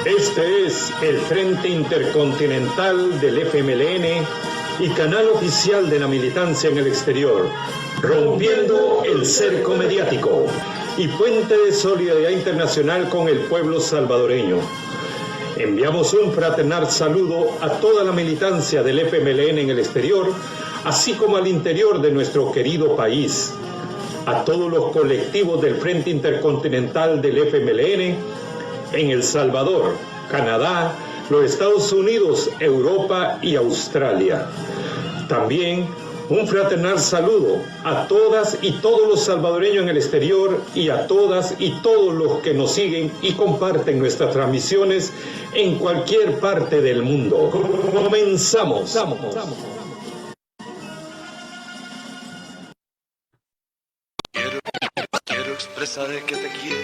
Este es el Frente Intercontinental del FMLN y canal oficial de la militancia en el exterior, rompiendo el cerco mediático y puente de solidaridad internacional con el pueblo salvadoreño. Enviamos un fraternal saludo a toda la militancia del FMLN en el exterior, así como al interior de nuestro querido país, a todos los colectivos del Frente Intercontinental del FMLN en El Salvador, Canadá, los Estados Unidos, Europa y Australia. También un fraternal saludo a todas y todos los salvadoreños en el exterior y a todas y todos los que nos siguen y comparten nuestras transmisiones en cualquier parte del mundo. Comenzamos. Quiero expresar que te quiero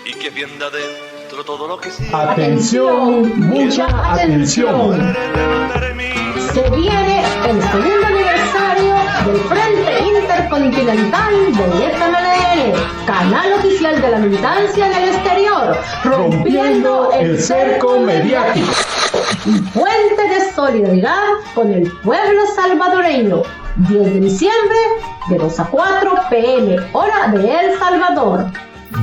y que bien de adentro todo lo que siento. Atención, mucha atención. Se viene el segundo aniversario del Frente Intercontinental del FMLN, canal oficial de la militancia en el exterior, Rompiendo el cerco mediático y puente de solidaridad con el pueblo salvadoreño. 10 de diciembre, de 2 a 4 p.m., hora de El Salvador.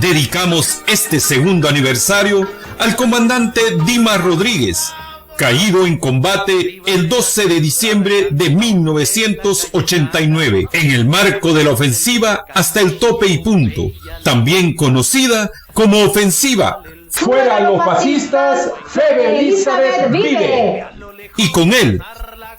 Dedicamos este segundo aniversario al comandante Dimas Rodríguez, caído en combate el 12 de diciembre de 1989, en el marco de la ofensiva Hasta el Tope y Punto, también conocida como ofensiva Fuera los fascistas, Febe Elizabeth vive. Y con él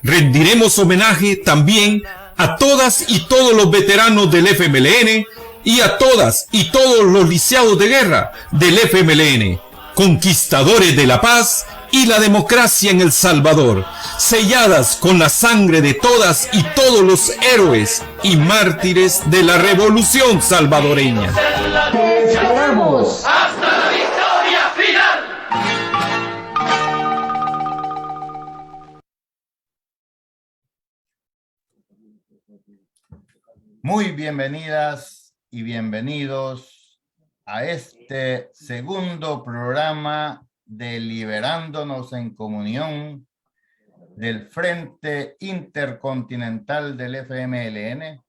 rendiremos homenaje también a todas y todos los veteranos del FMLN y a todas y todos los lisiados de guerra del FMLN, conquistadores de la paz y la democracia en El Salvador, selladas con la sangre de todas y todos los héroes y mártires de la revolución salvadoreña. ¡Te esperamos! ¡Hasta la victoria final! Muy bienvenidas y bienvenidos a este segundo programa de Liberándonos en Comunión del Frente Intercontinental del FMLN,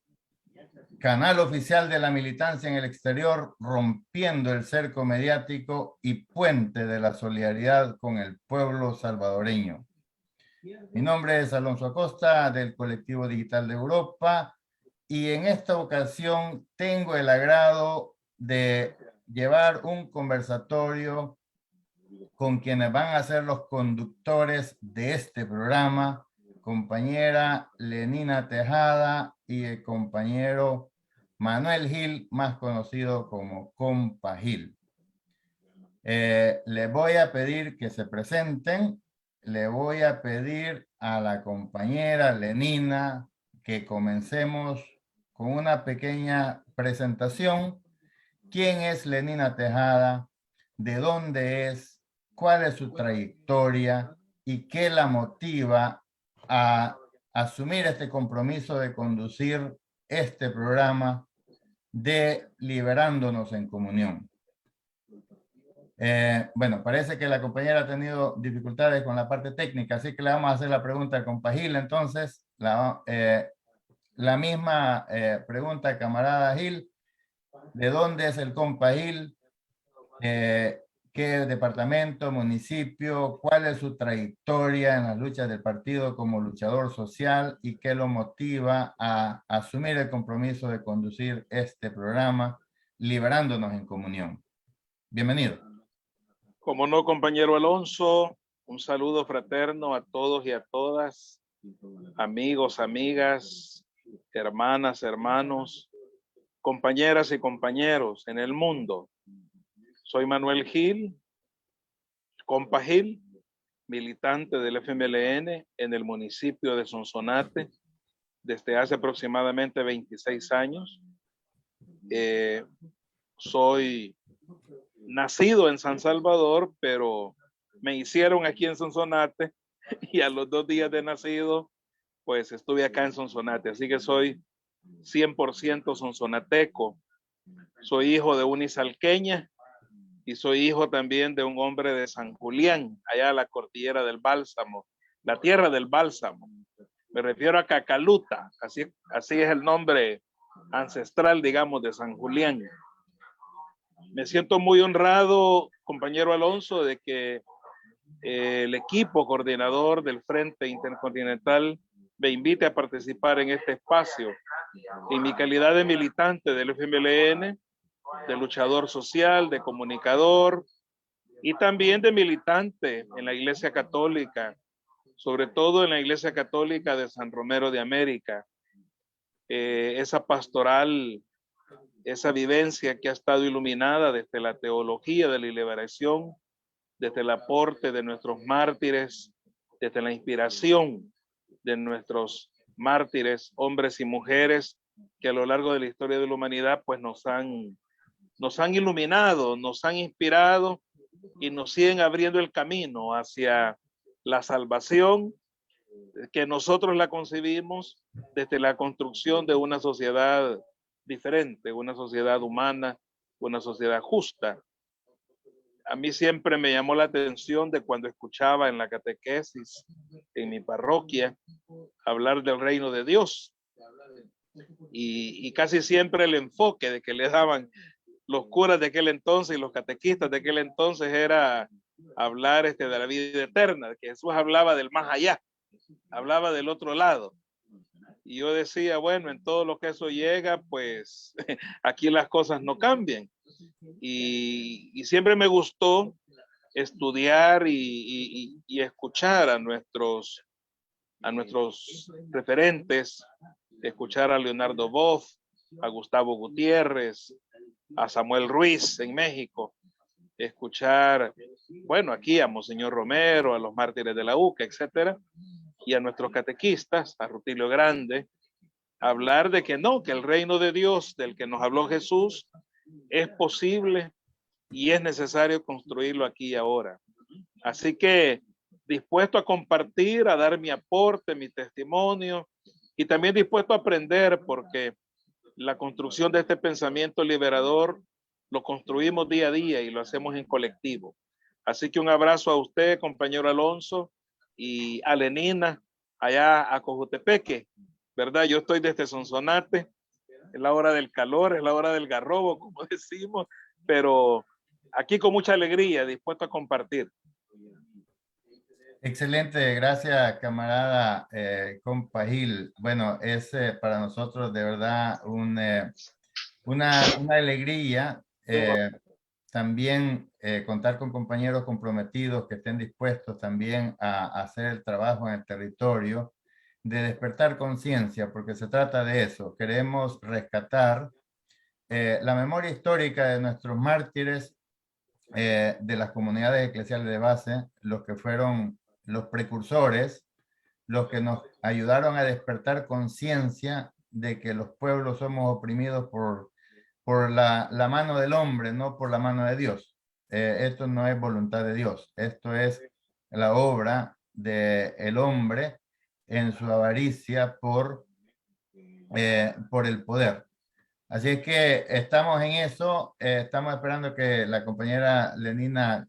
canal oficial de la militancia en el exterior, rompiendo el cerco mediático y puente de la solidaridad con el pueblo salvadoreño. Mi nombre es Alonso Acosta, del Colectivo Digital de Europa, y en esta ocasión tengo el agrado de llevar un conversatorio con quienes van a ser los conductores de este programa, compañera Lenina Tejada y el compañero Manuel Gil, más conocido como Compa Gil. Les voy a pedir que se presenten. Le voy a pedir a la compañera Lenina que comencemos con una pequeña presentación. ¿Quién es Lenina Tejada? ¿De dónde es? ¿Cuál es su trayectoria? ¿Y qué la motiva a asumir este compromiso de conducir este programa de Liberándonos en Comunión? Bueno, parece que la compañera ha tenido dificultades con la parte técnica, así que le vamos a hacer la pregunta al compa Gil. Entonces, la misma pregunta, camarada Gil. ¿De dónde es el compa Gil? ¿Qué departamento, municipio? ¿Cuál es su trayectoria en las luchas del partido como luchador social? ¿Y qué lo motiva a asumir el compromiso de conducir este programa, Liberándonos en Comunión? Bienvenido. Como no, compañero Alonso, un saludo fraterno a todos y a todas, amigos, amigas, hermanas, hermanos, compañeras y compañeros en el mundo. Soy Manuel Gil, compa Gil, militante del FMLN en el municipio de Sonsonate desde hace aproximadamente 26 años. Soy nacido en San Salvador, pero me hicieron aquí en Sonsonate y a los 2 días de nacido, pues estuve acá en Sonsonate. Así que soy 100% sonsonateco Soy hijo de una izalqueña y soy hijo también de un hombre de San Julián, allá a la cordillera del Bálsamo, la tierra del Bálsamo. Me refiero a Cacaluta, así es el nombre ancestral, digamos, de San Julián. Me siento muy honrado, compañero Alonso, de que el equipo coordinador del Frente Intercontinental me invite a participar en este espacio. En mi calidad de militante del FMLN, de luchador social, de comunicador y también de militante en la Iglesia Católica, sobre todo en la Iglesia Católica de San Romero de América. Esa pastoral, esa vivencia que ha estado iluminada desde la teología de la liberación, desde el aporte de nuestros mártires, desde la inspiración de nuestros mártires, hombres y mujeres, que a lo largo de la historia de la humanidad pues nos han iluminado, nos han inspirado y nos siguen abriendo el camino hacia la salvación, que nosotros la concebimos desde la construcción de una sociedad diferente, una sociedad humana, una sociedad justa. A mí siempre me llamó la atención de cuando escuchaba en la catequesis en mi parroquia hablar del reino de Dios y casi siempre el enfoque de que le daban los curas de aquel entonces y los catequistas de aquel entonces era hablar de la vida eterna, que Jesús hablaba del más allá, hablaba del otro lado. Y yo decía, bueno, en todo lo que eso llega, pues aquí las cosas no cambian. Y siempre me gustó estudiar y escuchar a nuestros referentes, escuchar a Leonardo Boff, a Gustavo Gutiérrez, a Samuel Ruiz en México, escuchar, bueno, aquí a Monseñor Romero, a los mártires de la UCA, etcétera, y a nuestros catequistas, a Rutilio Grande, hablar de que no, que el reino de Dios del que nos habló Jesús es posible y es necesario construirlo aquí y ahora. Así que dispuesto a compartir, a dar mi aporte, mi testimonio y también dispuesto a aprender, porque la construcción de este pensamiento liberador lo construimos día a día y lo hacemos en colectivo. Así que un abrazo a usted, compañero Alonso, y a Lenina, allá a Cojutepeque, ¿verdad? Yo estoy desde Sonsonate, es la hora del calor, es la hora del garrobo, como decimos, pero aquí con mucha alegría, dispuesto a compartir. Excelente, gracias camarada compa Gil. Bueno, es para nosotros de verdad una alegría también contar con compañeros comprometidos que estén dispuestos también a hacer el trabajo en el territorio, de despertar conciencia, porque se trata de eso. Queremos rescatar la memoria histórica de nuestros mártires, de las comunidades eclesiales de base, los que fueron los precursores, los que nos ayudaron a despertar conciencia de que los pueblos somos oprimidos por la mano del hombre, no por la mano de Dios. Esto no es voluntad de Dios, esto es la obra del hombre en su avaricia por el poder. Así es que estamos en eso, estamos esperando que la compañera Lenina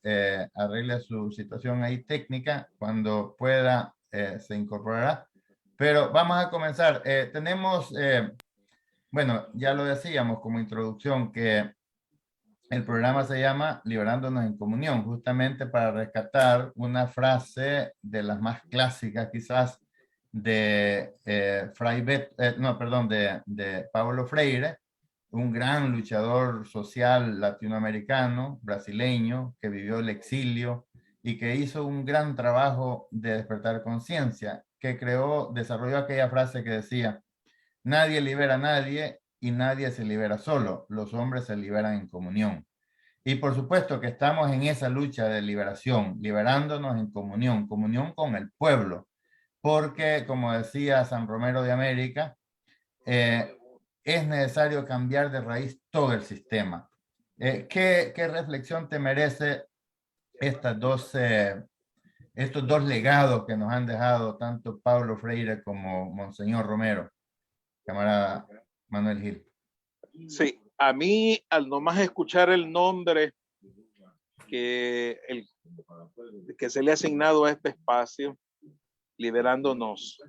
arregle su situación ahí técnica, cuando pueda se incorporará. Pero vamos a comenzar. Tenemos, bueno, ya lo decíamos como introducción, que el programa se llama Liberándonos en Comunión, justamente para rescatar una frase de las más clásicas quizás de de Paulo Freire, un gran luchador social latinoamericano, brasileño, que vivió el exilio y que hizo un gran trabajo de despertar conciencia, que desarrolló aquella frase que decía: nadie libera a nadie y nadie se libera solo, los hombres se liberan en comunión. Y por supuesto que estamos en esa lucha de liberación, liberándonos en comunión, comunión con el pueblo, porque como decía San Romero de América, es necesario cambiar de raíz todo el sistema. ¿Qué reflexión te merece estos dos legados que nos han dejado tanto Paulo Freire como Monseñor Romero, camarada Manuel Gil? Sí, a mí, al nomás escuchar el nombre que se le ha asignado a este espacio, liberándonos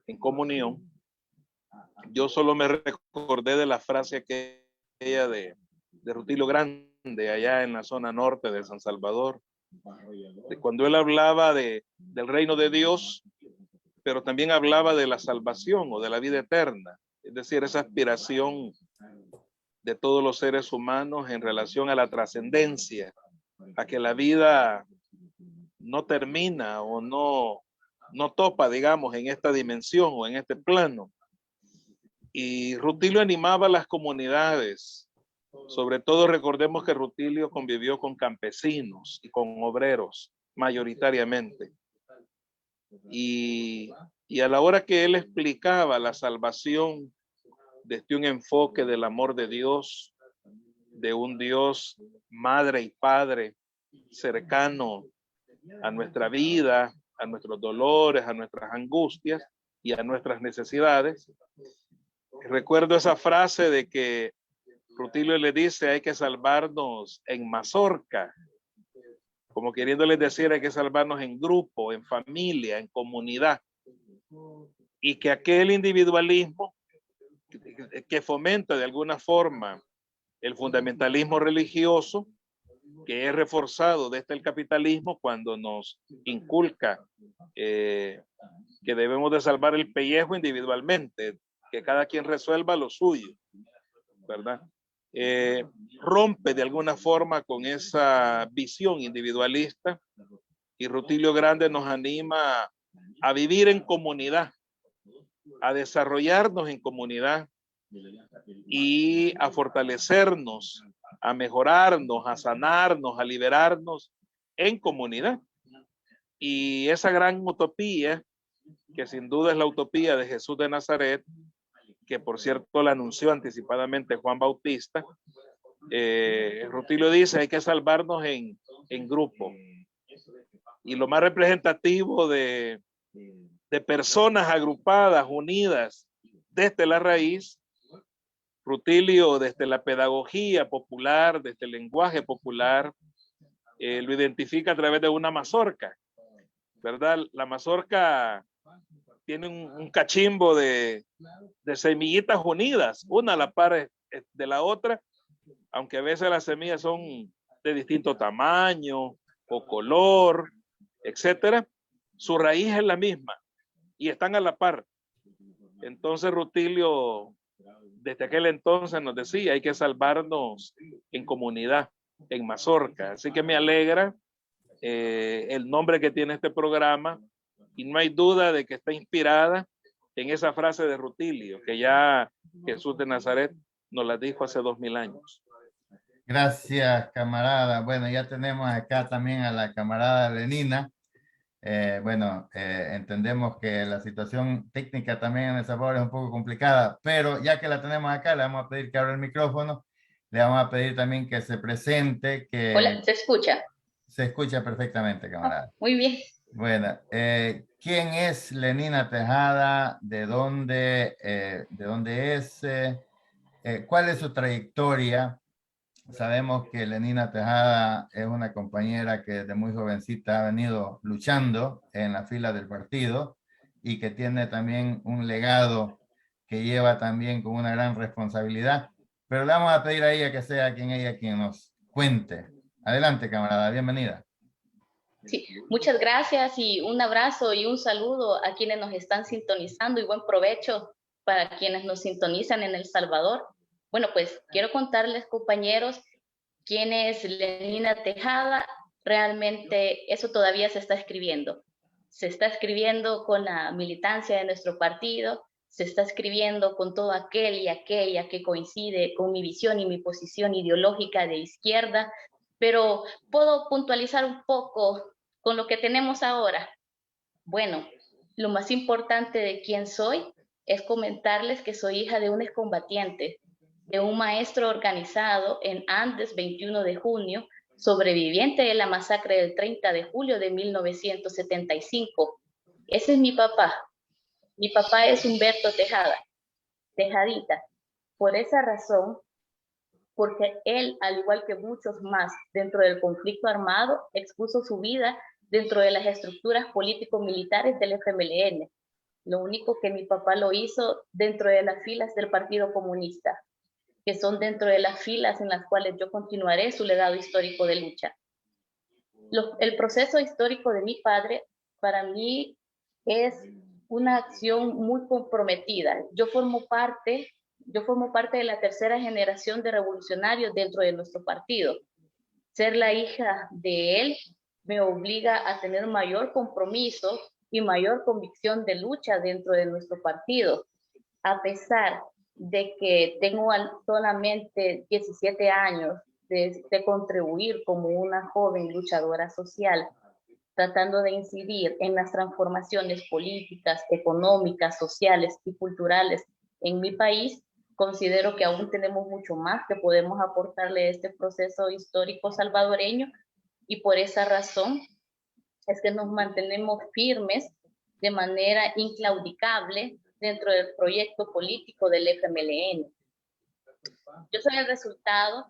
en comunión, yo solo me recordé de la frase aquella de Rutilio Grande, allá en la zona norte de San Salvador, de cuando él hablaba del reino de Dios, pero también hablaba de la salvación o de la vida eterna, es decir, esa aspiración de todos los seres humanos en relación a la trascendencia, a que la vida no termina o no topa, digamos, en esta dimensión o en este plano. Y Rutilio animaba a las comunidades. Sobre todo recordemos que Rutilio convivió con campesinos y con obreros mayoritariamente. Y a la hora que él explicaba la salvación desde un enfoque del amor de Dios, de un Dios madre y padre cercano a nuestra vida, a nuestros dolores, a nuestras angustias y a nuestras necesidades. Recuerdo esa frase de que Rutilio le dice: hay que salvarnos en mazorca, como queriéndoles decir, hay que salvarnos en grupo, en familia, en comunidad, y que aquel individualismo que fomenta de alguna forma el fundamentalismo religioso, que es reforzado desde el capitalismo cuando nos inculca que debemos de salvar el pellejo individualmente, que cada quien resuelva lo suyo, ¿verdad? Rompe de alguna forma con esa visión individualista, y Rutilio Grande nos anima a vivir en comunidad, a desarrollarnos en comunidad y a fortalecernos, a mejorarnos, a sanarnos, a liberarnos en comunidad. Y esa gran utopía, que sin duda es la utopía de Jesús de Nazaret, que por cierto la anunció anticipadamente Juan Bautista, Rutilio dice: hay que salvarnos en grupo. Y lo más representativo de personas agrupadas, unidas desde la raíz, Rutilio desde la pedagogía popular, desde el lenguaje popular, lo identifica a través de una mazorca, ¿verdad? La mazorca tiene un cachimbo de semillitas unidas, una a la par de la otra, aunque a veces las semillas son de distinto tamaño o color, etcétera. Su raíz es la misma y están a la par. Entonces Rutilio, desde aquel entonces, nos decía: hay que salvarnos en comunidad, en mazorca. Así que me alegra el nombre que tiene este programa, y no hay duda de que está inspirada en esa frase de Rutilio, que ya Jesús de Nazaret nos la dijo hace 2000 años. Gracias, camarada. Bueno, ya tenemos acá también a la camarada Lenina. Entendemos que la situación técnica también en El Salvador es un poco complicada, pero ya que la tenemos acá, le vamos a pedir que abra el micrófono, le vamos a pedir también que se presente. Hola, ¿se escucha? Se escucha perfectamente, camarada. Muy bien. Bueno, ¿quién es Lenina Tejada? ¿De dónde es? ¿Cuál es su trayectoria? Sabemos que Lenina Tejada es una compañera que desde muy jovencita ha venido luchando en la fila del partido y que tiene también un legado que lleva también con una gran responsabilidad. Pero le vamos a pedir a ella que sea quien nos cuente. Adelante, camarada, bienvenida. Sí, muchas gracias y un abrazo y un saludo a quienes nos están sintonizando y buen provecho para quienes nos sintonizan en El Salvador. Bueno, pues quiero contarles, compañeros, quién es Lenina Tejada. Realmente eso todavía se está escribiendo. Se está escribiendo con la militancia de nuestro partido, se está escribiendo con todo aquel y aquella que coincide con mi visión y mi posición ideológica de izquierda, pero puedo puntualizar un poco con lo que tenemos ahora. Bueno, lo más importante de quién soy es comentarles que soy hija de un excombatiente, de un maestro organizado en Andes 21 de junio, sobreviviente de la masacre del 30 de julio de 1975. Ese es mi papá. Mi papá es Humberto Tejada, Tejadita. Por esa razón, porque él, al igual que muchos más dentro del conflicto armado, expuso su vida dentro de las estructuras político-militares del FMLN. Lo único que mi papá lo hizo dentro de las filas del Partido Comunista, que son dentro de las filas en las cuales yo continuaré su legado histórico de lucha. El proceso histórico de mi padre, para mí, es una acción muy comprometida. Yo formo parte de la tercera generación de revolucionarios dentro de nuestro partido. Ser la hija de él me obliga a tener mayor compromiso y mayor convicción de lucha dentro de nuestro partido. A pesar de que tengo solamente 17 años de contribuir como una joven luchadora social, tratando de incidir en las transformaciones políticas, económicas, sociales y culturales en mi país, considero que aún tenemos mucho más que podemos aportarle a este proceso histórico salvadoreño, y por esa razón es que nos mantenemos firmes de manera inclaudicable dentro del proyecto político del FMLN. Yo soy el resultado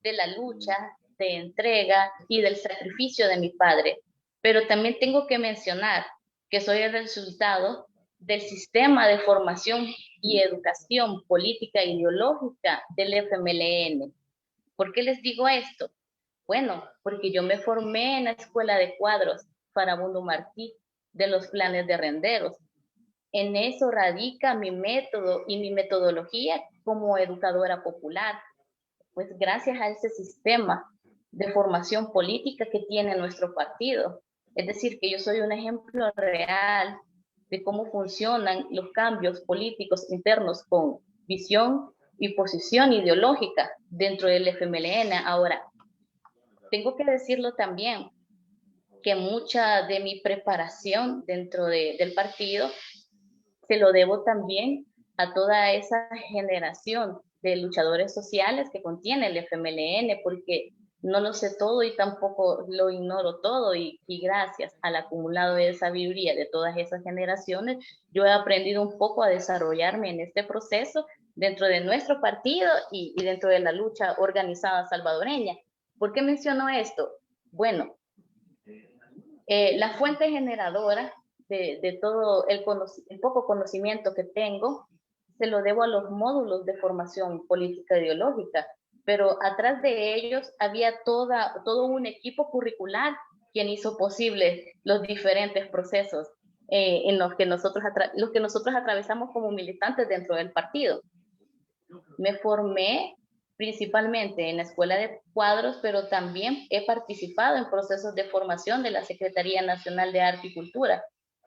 de la lucha, de entrega y del sacrificio de mi padre, pero también tengo que mencionar que soy el resultado del sistema de formación y educación política e ideológica del FMLN. ¿Por qué les digo esto? Bueno, porque yo me formé en la Escuela de Cuadros Farabundo Martí de los Planes de Renderos. En eso radica mi método y mi metodología como educadora popular, pues gracias a ese sistema de formación política que tiene nuestro partido. Es decir, que yo soy un ejemplo real de cómo funcionan los cambios políticos internos con visión y posición ideológica dentro del FMLN. Ahora, tengo que decirlo también, que mucha de mi preparación dentro del partido se lo debo también a toda esa generación de luchadores sociales que contiene el FMLN, porque no lo sé todo y tampoco lo ignoro todo, y gracias al acumulado de sabiduría de todas esas generaciones, yo he aprendido un poco a desarrollarme en este proceso dentro de nuestro partido y dentro de la lucha organizada salvadoreña. ¿Por qué menciono esto? Bueno, la fuente generadora de todo el poco conocimiento que tengo se lo debo a los módulos de formación política ideológica, pero atrás de ellos había todo un equipo curricular quien hizo posible los diferentes procesos en los que nosotros atravesamos como militantes dentro del partido. Me formé principalmente en la Escuela de Cuadros, pero también he participado en procesos de formación de la Secretaría Nacional de Arte y Cultura,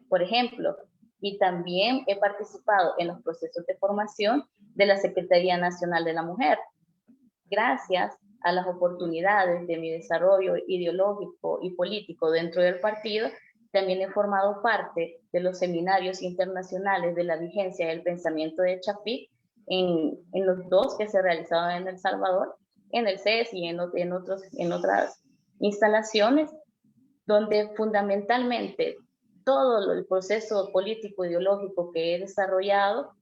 por ejemplo, y también he participado en los procesos de formación de la Secretaría Nacional de la Mujer. Gracias a las oportunidades de mi desarrollo ideológico y político dentro del partido, también he formado parte de los seminarios internacionales de la vigencia del pensamiento de Chapí, en los dos que se realizaban en El Salvador, en el CES y en otras instalaciones, donde fundamentalmente todo el proceso político ideológico que he desarrollado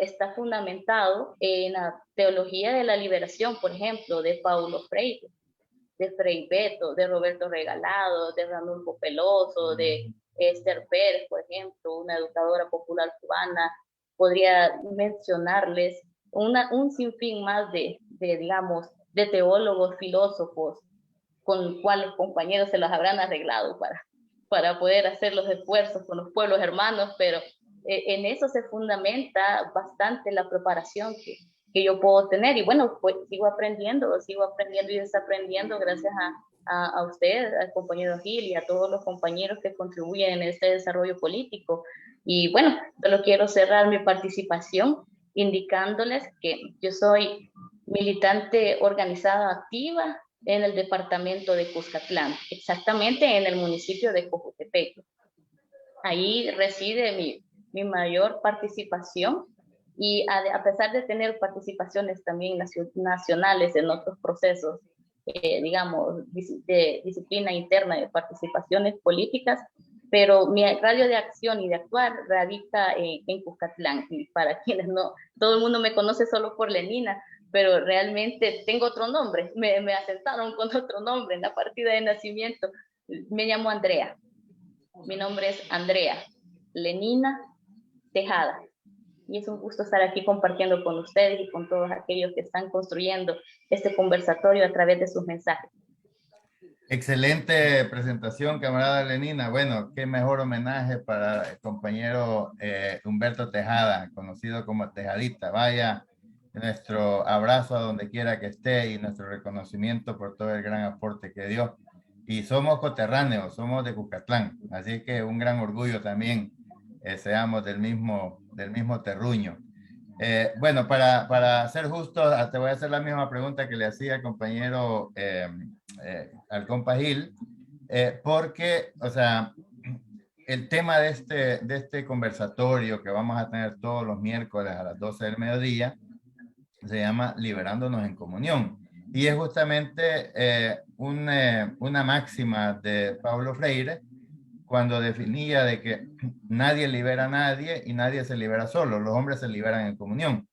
está fundamentado en la teología de la liberación, por ejemplo, de Paulo Freire, de Frei Beto, de Roberto Regalado, de Ranulfo Peloso, de Esther Pérez, por ejemplo, una educadora popular cubana. Podría mencionarles un sinfín más de teólogos, filósofos, con cuáles compañeros se los habrán arreglado para poder hacer los esfuerzos con los pueblos hermanos, pero en eso se fundamenta bastante la preparación que yo puedo tener. Y bueno, pues sigo aprendiendo y desaprendiendo gracias a usted, al compañero Gil y a todos los compañeros que contribuyen en este desarrollo político. Y bueno, solo quiero cerrar mi participación indicándoles que yo soy militante organizada activa en el departamento de Cuscatlán, exactamente en el municipio de Cojutepeque. Ahí reside mi mayor participación, y a pesar de tener participaciones también nacionales en otros procesos, de disciplina interna de participaciones políticas, pero mi radio de acción y de actuar radica en Cuscatlán. Y para quienes no, todo el mundo me conoce solo por Lenina, pero realmente tengo otro nombre, me asentaron con otro nombre en la partida de nacimiento. Me llamo Andrea, mi nombre es Andrea Lenina Tejada, y es un gusto estar aquí compartiendo con ustedes y con todos aquellos que están construyendo este conversatorio a través de sus mensajes. Excelente presentación, camarada Lenina. Bueno, qué mejor homenaje para el compañero Humberto Tejada, conocido como Tejadita. Vaya, nuestro abrazo a donde quiera que esté y nuestro reconocimiento por todo el gran aporte que dio. Y somos coterráneos, somos de Cucatlán, así que un gran orgullo también seamos del mismo terruño. Bueno, para ser justo, te voy a hacer la misma pregunta que le hacía al compañero, al compa Gil, porque, o sea, el tema de este conversatorio que vamos a tener todos los miércoles a las 12 del mediodía se llama Liberándonos en Comunión. Y es justamente una máxima de Paulo Freire, cuando definía de que nadie libera a nadie y nadie se libera solo, los hombres se liberan en comunión.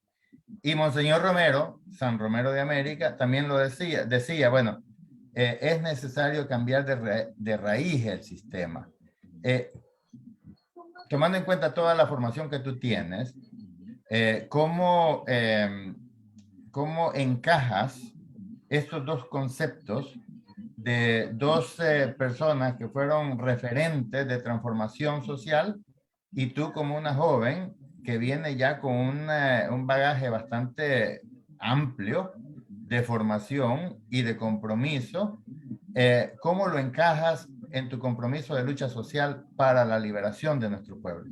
Y Monseñor Romero, San Romero de América, también lo decía, bueno, es necesario cambiar de raíz el sistema. Tomando en cuenta toda la formación que tú tienes, ¿cómo encajas estos dos conceptos de dos personas que fueron referentes de transformación social y tú como una joven que viene ya con un bagaje bastante amplio de formación y de compromiso? ¿Cómo lo encajas en tu compromiso de lucha social para la liberación de nuestro pueblo?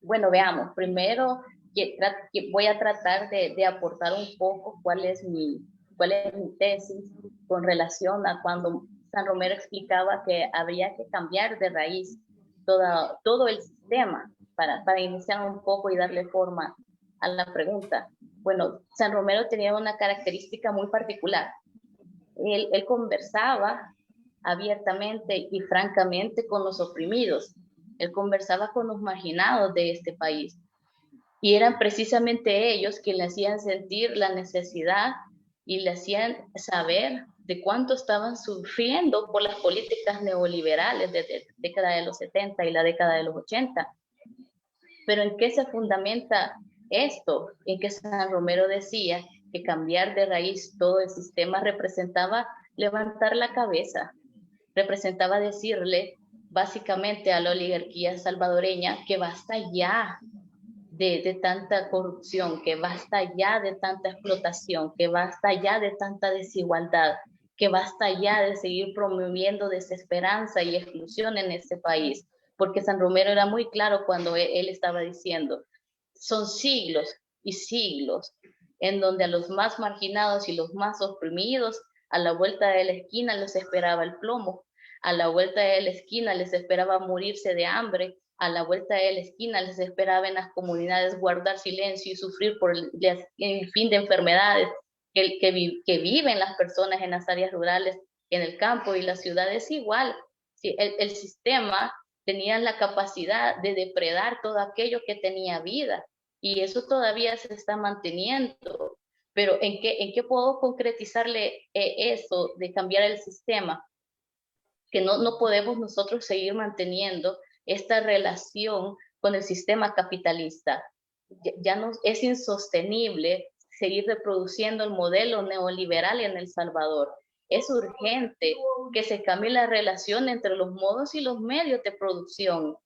Bueno, veamos, primero voy a tratar de aportar un poco cuál es mi tesis con relación a cuando San Romero explicaba que habría que cambiar de raíz todo el sistema para iniciar un poco y darle forma a la pregunta. Bueno, San Romero tenía una característica muy particular. Él conversaba abiertamente y francamente con los oprimidos. Él conversaba con los marginados de este país. Y eran precisamente ellos que le hacían sentir la necesidad y le hacían saber de cuánto estaban sufriendo por las políticas neoliberales de la década de los 70 y la década de los 80. Pero ¿en qué se fundamenta esto? En que San Romero decía que cambiar de raíz todo el sistema representaba levantar la cabeza, representaba decirle básicamente a la oligarquía salvadoreña que basta ya de tanta corrupción, que basta ya de tanta explotación, que basta ya de tanta desigualdad, que basta ya de seguir promoviendo desesperanza y exclusión en este país. Porque San Romero era muy claro cuando él estaba diciendo, son siglos y siglos en donde a los más marginados y los más oprimidos, a la vuelta de la esquina les esperaba el plomo, a la vuelta de la esquina les esperaba morirse de hambre, a la vuelta de la esquina les esperaba en las comunidades guardar silencio y sufrir por el fin de enfermedades que viven las personas en las áreas rurales, en el campo y las ciudades igual. Sí, el sistema tenía la capacidad de depredar todo aquello que tenía vida y eso todavía se está manteniendo. Pero ¿en qué puedo concretizarle eso de cambiar el sistema? Que no podemos nosotros seguir manteniendo esta relación con el sistema capitalista. Ya no es insostenible seguir reproduciendo el modelo neoliberal en El Salvador. Es urgente que se cambie la relación entre los modos y los medios de producción,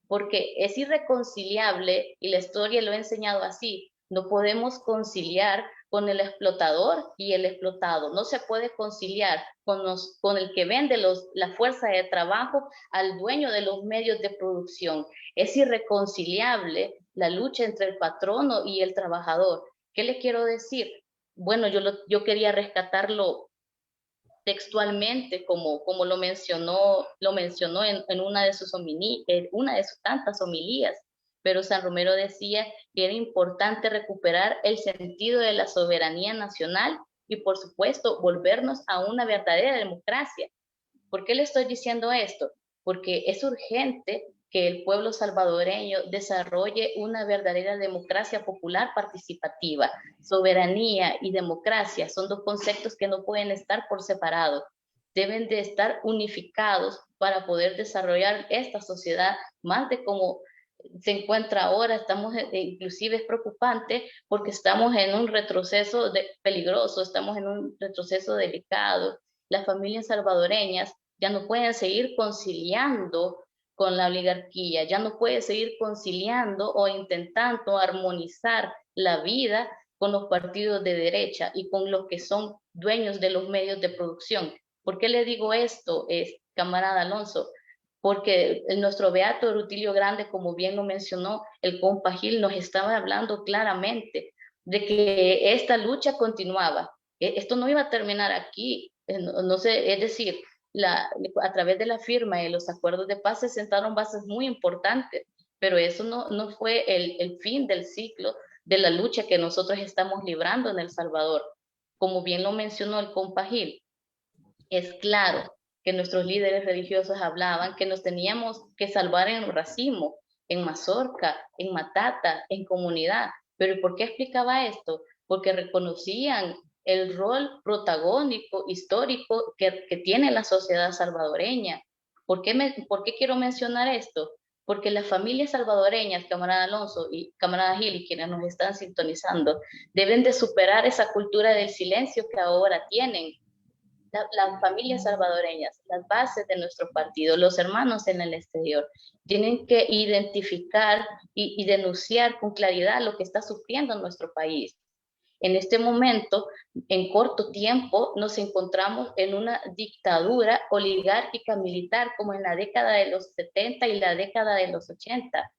porque es irreconciliable, y la historia lo ha enseñado así, no podemos conciliar con el explotador y el explotado. No se puede conciliar con el que vende la fuerza de trabajo al dueño de los medios de producción. Es irreconciliable la lucha entre el patrono y el trabajador. ¿Qué le quiero decir? Bueno, yo quería rescatarlo textualmente como lo mencionó en una de sus tantas homilías. Pero San Romero decía que era importante recuperar el sentido de la soberanía nacional y, por supuesto, volvernos a una verdadera democracia. ¿Por qué le estoy diciendo esto? Porque es urgente que el pueblo salvadoreño desarrolle una verdadera democracia popular participativa. Soberanía y democracia son dos conceptos que no pueden estar por separado. Deben de estar unificados para poder desarrollar esta sociedad más de como se encuentra ahora. Inclusive es preocupante porque estamos en un retroceso peligroso, estamos en un retroceso delicado. Las familias salvadoreñas ya no pueden seguir conciliando con la oligarquía, ya no puede seguir conciliando o intentando armonizar la vida con los partidos de derecha y con los que son dueños de los medios de producción. ¿Por qué le digo esto, camarada Alonso? Porque nuestro beato Rutilio Grande, como bien lo mencionó el compa Gil, nos estaba hablando claramente de que esta lucha continuaba. Esto no iba a terminar aquí, no sé, es decir, a través de la firma de los acuerdos de paz se sentaron bases muy importantes, pero eso no fue el fin del ciclo de la lucha que nosotros estamos librando en El Salvador. Como bien lo mencionó el compa Gil, es claro que nuestros líderes religiosos hablaban que nos teníamos que salvar en racimo, en mazorca, en matata, en comunidad. ¿Pero por qué explicaba esto? Porque reconocían el rol protagónico, histórico que tiene la sociedad salvadoreña. ¿Por qué quiero mencionar esto? Porque las familias salvadoreñas, camarada Alonso y camarada Gil, y quienes nos están sintonizando, deben de superar esa cultura del silencio que ahora tienen. Las familias salvadoreñas, las bases de nuestro partido, los hermanos en el exterior, tienen que identificar y denunciar con claridad lo que está sufriendo en nuestro país. En este momento, en corto tiempo, nos encontramos en una dictadura oligárquica militar como en la década de los 70 y la década de los 80.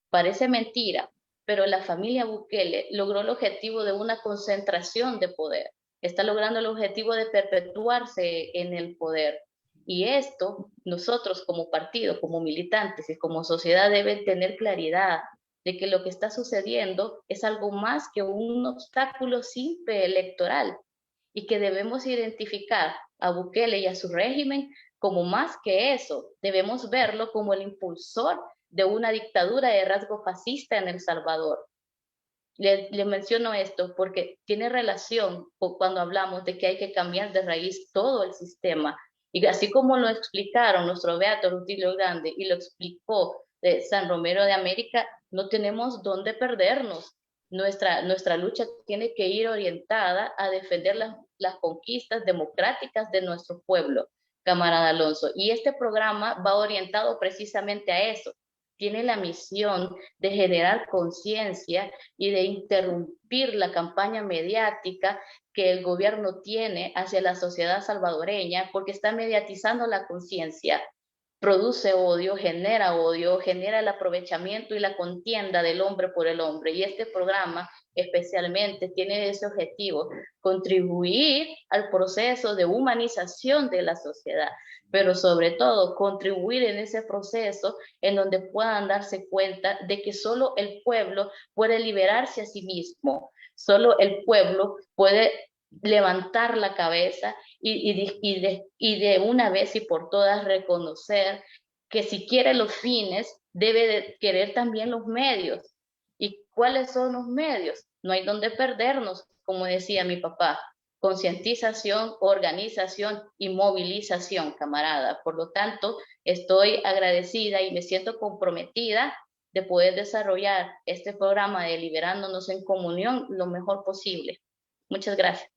Parece mentira, pero la familia Bukele logró el objetivo de una concentración de poder. Está logrando el objetivo de perpetuarse en el poder. Y esto, nosotros como partido, como militantes y como sociedad deben tener claridad de que lo que está sucediendo es algo más que un obstáculo simple electoral y que debemos identificar a Bukele y a su régimen como más que eso. Debemos verlo como el impulsor de una dictadura de rasgo fascista en El Salvador. Le menciono esto porque tiene relación con cuando hablamos de que hay que cambiar de raíz todo el sistema. Y así como lo explicaron nuestro beato Rutilio Grande y lo explicó de San Romero de América, no tenemos dónde perdernos. Nuestra lucha tiene que ir orientada a defender las conquistas democráticas de nuestro pueblo, camarada Alonso. Y este programa va orientado precisamente a eso. Tiene la misión de generar conciencia y de interrumpir la campaña mediática que el gobierno tiene hacia la sociedad salvadoreña, porque está mediatizando la conciencia, produce odio, genera el aprovechamiento y la contienda del hombre por el hombre. Y este programa especialmente tiene ese objetivo, contribuir al proceso de humanización de la sociedad, pero sobre todo contribuir en ese proceso en donde puedan darse cuenta de que solo el pueblo puede liberarse a sí mismo, solo el pueblo puede levantar la cabeza y de una vez y por todas reconocer que si quiere los fines, debe de querer también los medios. ¿Y cuáles son los medios? No hay donde perdernos, como decía mi papá. Concientización, organización y movilización, camarada. Por lo tanto, estoy agradecida y me siento comprometida de poder desarrollar este programa de Liberándonos en Comunión lo mejor posible. Muchas gracias.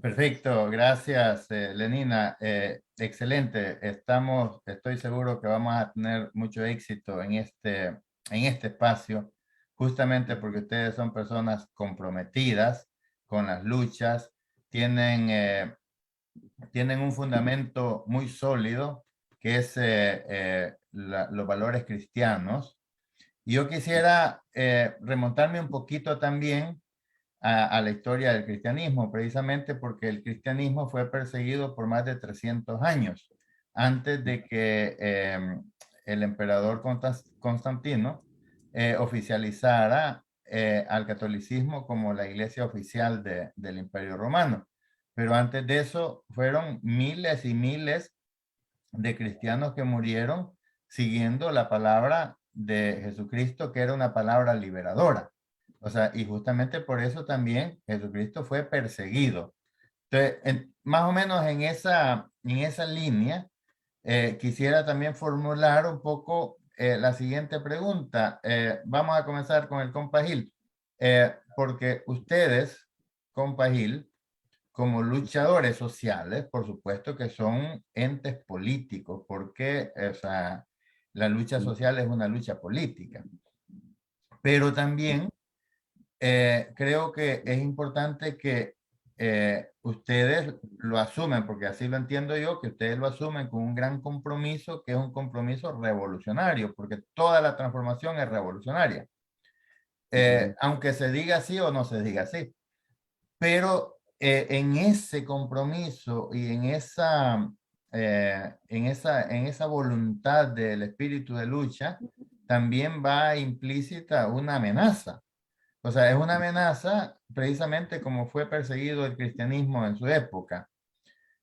Perfecto, gracias Lenina. Excelente, estoy seguro que vamos a tener mucho éxito en este espacio, justamente porque ustedes son personas comprometidas con las luchas, tienen un fundamento muy sólido, que es los valores cristianos. Y yo quisiera remontarme un poquito también a la historia del cristianismo, precisamente porque el cristianismo fue perseguido por más de 300 años, antes de que el emperador Constantino oficializara al catolicismo como la iglesia oficial del Imperio Romano. Pero antes de eso fueron miles y miles de cristianos que murieron siguiendo la palabra de Jesucristo, que era una palabra liberadora. O sea, y justamente por eso también Jesucristo fue perseguido. Entonces, más o menos en esa línea, quisiera también formular un poco la siguiente pregunta. Vamos a comenzar con el compa Gil, porque ustedes, compa Gil, como luchadores sociales, por supuesto que son entes políticos, porque o sea, la lucha social es una lucha política. Pero también creo que es importante que ustedes lo asumen, porque así lo entiendo yo, que ustedes lo asumen con un gran compromiso, que es un compromiso revolucionario, porque toda la transformación es revolucionaria. Aunque se diga así o no se diga así. Pero en ese compromiso y en esa voluntad del espíritu de lucha, también va implícita una amenaza. O sea, es una amenaza precisamente como fue perseguido el cristianismo en su época.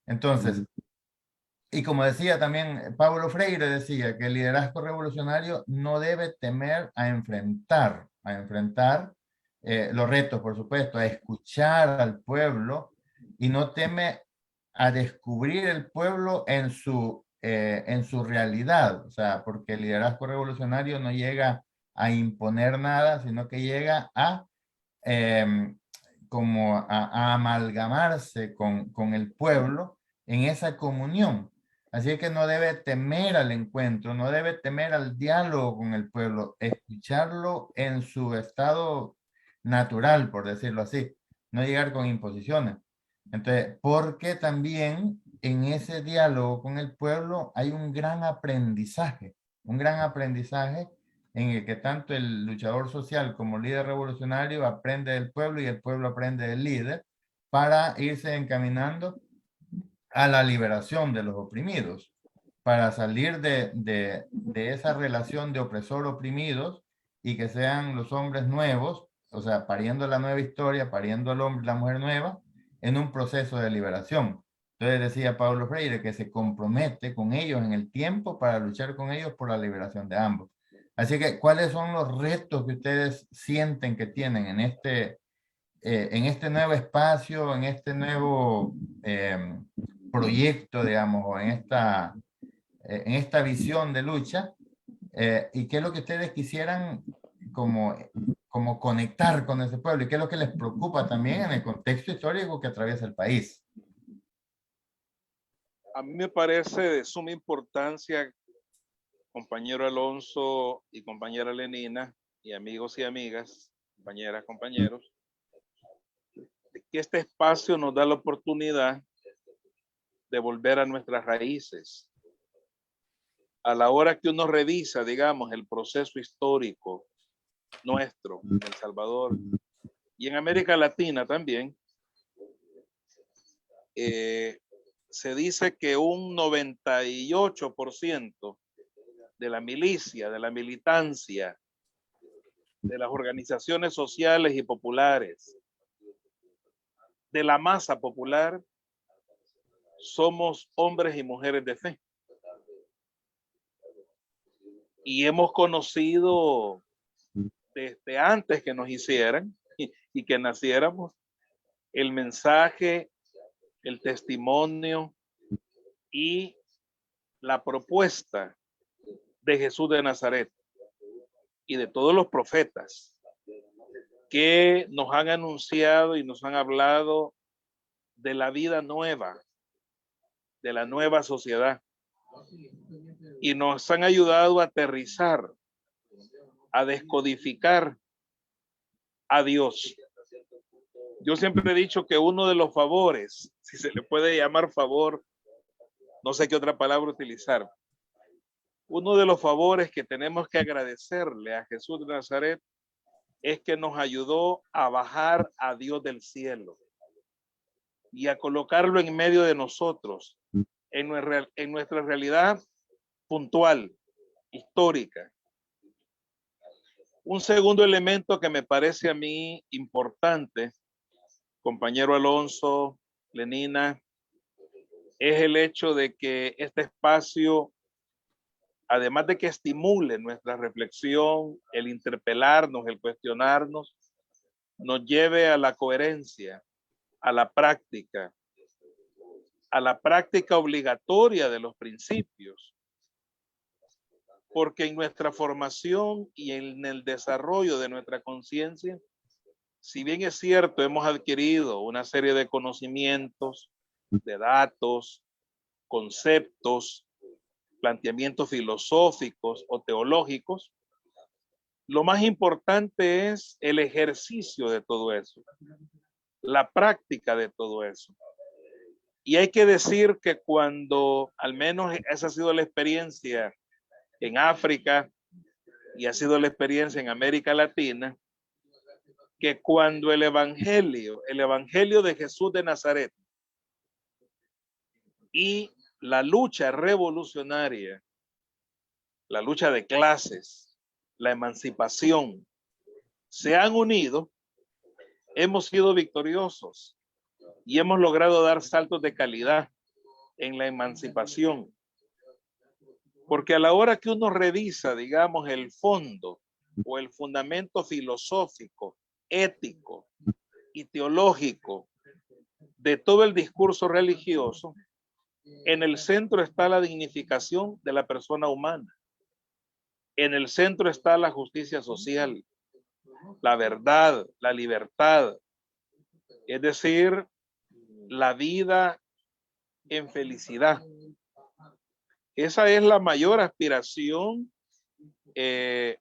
Entonces, y como decía también Paulo Freire, decía que el liderazgo revolucionario no debe temer a enfrentar los retos, por supuesto, a escuchar al pueblo y no teme a descubrir el pueblo en su realidad. O sea, porque el liderazgo revolucionario no llega a imponer nada, sino que llega a como a amalgamarse con el pueblo en esa comunión. Así que no debe temer al encuentro, no debe temer al diálogo con el pueblo, escucharlo en su estado natural, por decirlo así, no llegar con imposiciones. Entonces, porque también en ese diálogo con el pueblo hay un gran aprendizaje en el que tanto el luchador social como líder revolucionario aprende del pueblo y el pueblo aprende del líder para irse encaminando a la liberación de los oprimidos, para salir de esa relación de opresor-oprimidos y que sean los hombres nuevos, o sea, pariendo la nueva historia, pariendo al hombre, la mujer nueva, en un proceso de liberación. Entonces decía Paulo Freire que se compromete con ellos en el tiempo para luchar con ellos por la liberación de ambos. Así que, ¿cuáles son los retos que ustedes sienten que tienen en este nuevo espacio, en este nuevo proyecto, digamos, o en esta visión de lucha? ¿Y qué es lo que ustedes quisieran como conectar con ese pueblo? ¿Y qué es lo que les preocupa también en el contexto histórico que atraviesa el país? A mí me parece de suma importancia, compañero Alonso y compañera Lenina, y amigos y amigas, compañeras, compañeros, que este espacio nos da la oportunidad de volver a nuestras raíces. A la hora que uno revisa, digamos, el proceso histórico nuestro en El Salvador y en América Latina también, se dice que un 98% de la milicia, de la militancia, de las organizaciones sociales y populares, de la masa popular, somos hombres y mujeres de fe. Y hemos conocido desde antes que nos hicieran y que naciéramos el mensaje, el testimonio y la propuesta de Jesús de Nazaret y de todos los profetas que nos han anunciado y nos han hablado de la vida nueva, de la nueva sociedad, y nos han ayudado a aterrizar, a descodificar a Dios. Yo siempre he dicho que uno de los favores, si se le puede llamar favor, no sé qué otra palabra utilizar, uno de los favores que tenemos que agradecerle a Jesús de Nazaret es que nos ayudó a bajar a Dios del cielo y a colocarlo en medio de nosotros, en nuestra realidad puntual, histórica. Un segundo elemento que me parece a mí importante, compañero Alonso, Lenina, es el hecho de que este espacio además de que estimule nuestra reflexión, el interpelarnos, el cuestionarnos, nos lleve a la coherencia, a la práctica obligatoria de los principios. Porque en nuestra formación y en el desarrollo de nuestra conciencia, si bien es cierto, hemos adquirido una serie de conocimientos, de datos, conceptos, planteamientos filosóficos o teológicos, lo más importante es el ejercicio de todo eso, la práctica de todo eso. Y hay que decir que cuando, al menos esa ha sido la experiencia en África y ha sido la experiencia en América Latina, que cuando el evangelio de Jesús de Nazaret y la lucha revolucionaria, la lucha de clases, la emancipación, se han unido, hemos sido victoriosos y hemos logrado dar saltos de calidad en la emancipación. Porque a la hora que uno revisa, digamos, el fondo o el fundamento filosófico, ético y teológico de todo el discurso religioso, en el centro está la dignificación de la persona humana. En el centro está la justicia social, la verdad, la libertad, es decir, la vida en felicidad. Esa es la mayor aspiración de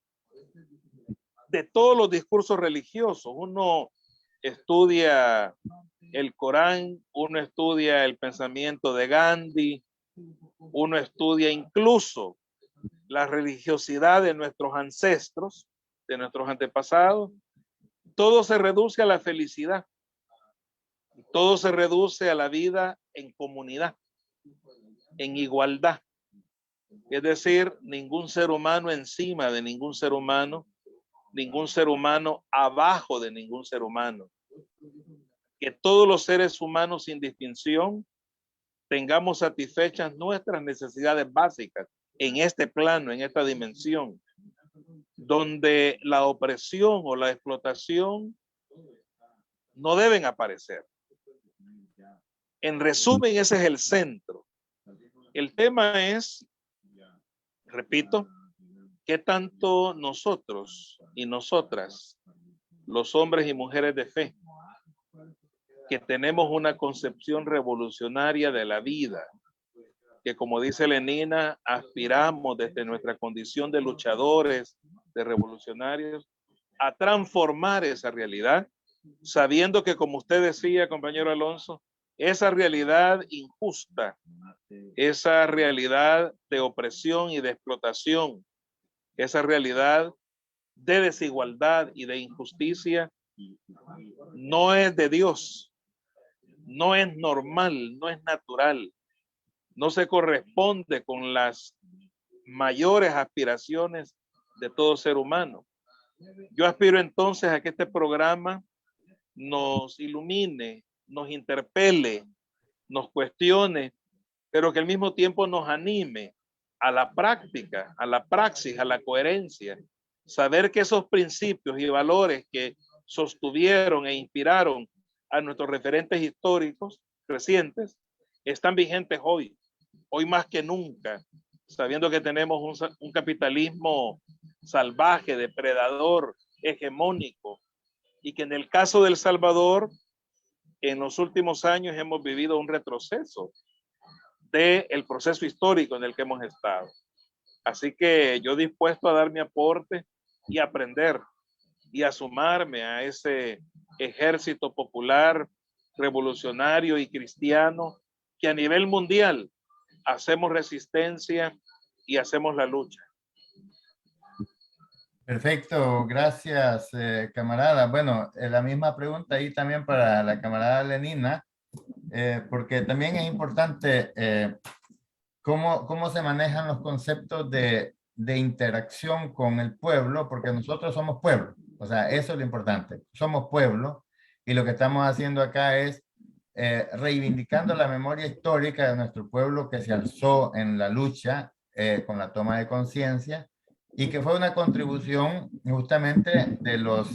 todos los discursos religiosos. Uno estudia el Corán, uno estudia el pensamiento de Gandhi, uno estudia incluso la religiosidad de nuestros ancestros, de nuestros antepasados. Todo se reduce a la felicidad. Todo se reduce a la vida en comunidad, en igualdad. Es decir, ningún ser humano encima de ningún ser humano abajo de ningún ser humano. Que todos los seres humanos sin distinción tengamos satisfechas nuestras necesidades básicas en este plano, en esta dimensión, donde la opresión o la explotación no deben aparecer. En resumen, ese es el centro. El tema es, repito, ¿qué tanto nosotros y nosotras, los hombres y mujeres de fe, que tenemos una concepción revolucionaria de la vida, que como dice Lenina, aspiramos desde nuestra condición de luchadores, de revolucionarios, a transformar esa realidad, sabiendo que, como usted decía, compañero Alonso, esa realidad injusta, esa realidad de opresión y de explotación, esa realidad de desigualdad y de injusticia, no es de Dios, no es normal, no es natural, no se corresponde con las mayores aspiraciones de todo ser humano. Yo aspiro entonces a que este programa nos ilumine, nos interpele, nos cuestione, pero que al mismo tiempo nos anime a la práctica, a la praxis, a la coherencia. Saber que esos principios y valores que sostuvieron e inspiraron a nuestros referentes históricos recientes están vigentes hoy más que nunca, sabiendo que tenemos un capitalismo salvaje, depredador, hegemónico, y que en el caso de El Salvador, en los últimos años hemos vivido un retroceso del proceso histórico en el que hemos estado. Así que yo dispuesto a dar mi aporte y aprender y a sumarme a ese ejército popular, revolucionario y cristiano que a nivel mundial hacemos resistencia y hacemos la lucha. Perfecto, gracias, camarada. Bueno, la misma pregunta ahí también para la camarada Lenina, porque también es importante cómo se manejan los conceptos de interacción con el pueblo, porque nosotros somos pueblo, o sea, eso es lo importante, somos pueblo, y lo que estamos haciendo acá es reivindicando la memoria histórica de nuestro pueblo que se alzó en la lucha con la toma de conciencia, y que fue una contribución justamente de los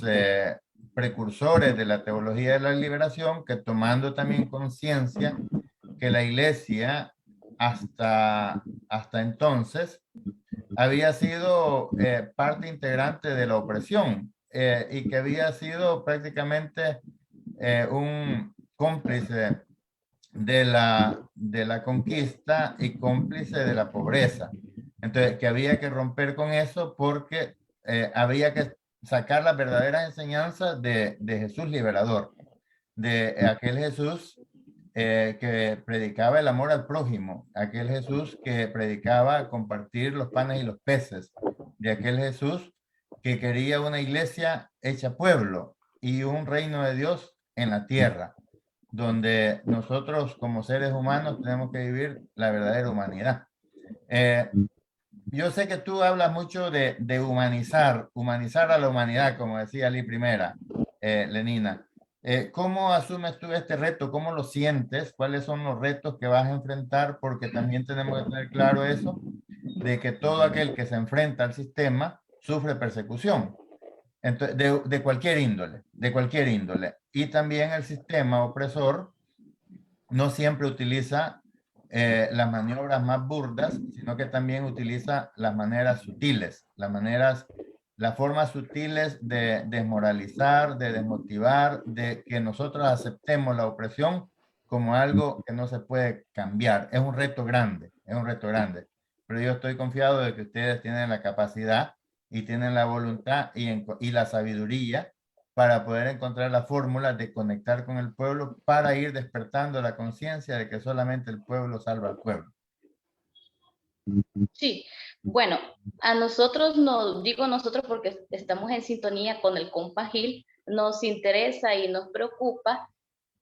precursores de la teología de la liberación, que tomando también conciencia que la iglesia hasta entonces había sido parte integrante de la opresión y que había sido prácticamente un cómplice de la conquista y cómplice de la pobreza. Entonces, que había que romper con eso porque había que sacar las verdaderas enseñanzas de Jesús liberador, de aquel Jesús que predicaba el amor al prójimo, aquel Jesús que predicaba compartir los panes y los peces, de aquel Jesús que quería una iglesia hecha pueblo y un reino de Dios en la tierra, donde nosotros como seres humanos tenemos que vivir la verdadera humanidad. Yo sé que tú hablas mucho de humanizar a la humanidad, como decía Lee Primera, Lenina. ¿Cómo asumes tú este reto? ¿Cómo lo sientes? ¿Cuáles son los retos que vas a enfrentar? Porque también tenemos que tener claro eso, de que todo aquel que se enfrenta al sistema sufre persecución. Entonces, de cualquier índole, de cualquier índole. Y también el sistema opresor no siempre utiliza las maniobras más burdas, sino que también utiliza las maneras sutiles, las formas sutiles de desmoralizar, de desmotivar, de que nosotros aceptemos la opresión como algo que no se puede cambiar. Es un reto grande, es un reto grande. Pero yo estoy confiado de que ustedes tienen la capacidad y tienen la voluntad y la sabiduría para poder encontrar la fórmula de conectar con el pueblo para ir despertando la conciencia de que solamente el pueblo salva al pueblo. Sí, bueno, a nosotros, no digo nosotros porque estamos en sintonía con el compa Gil, nos interesa y nos preocupa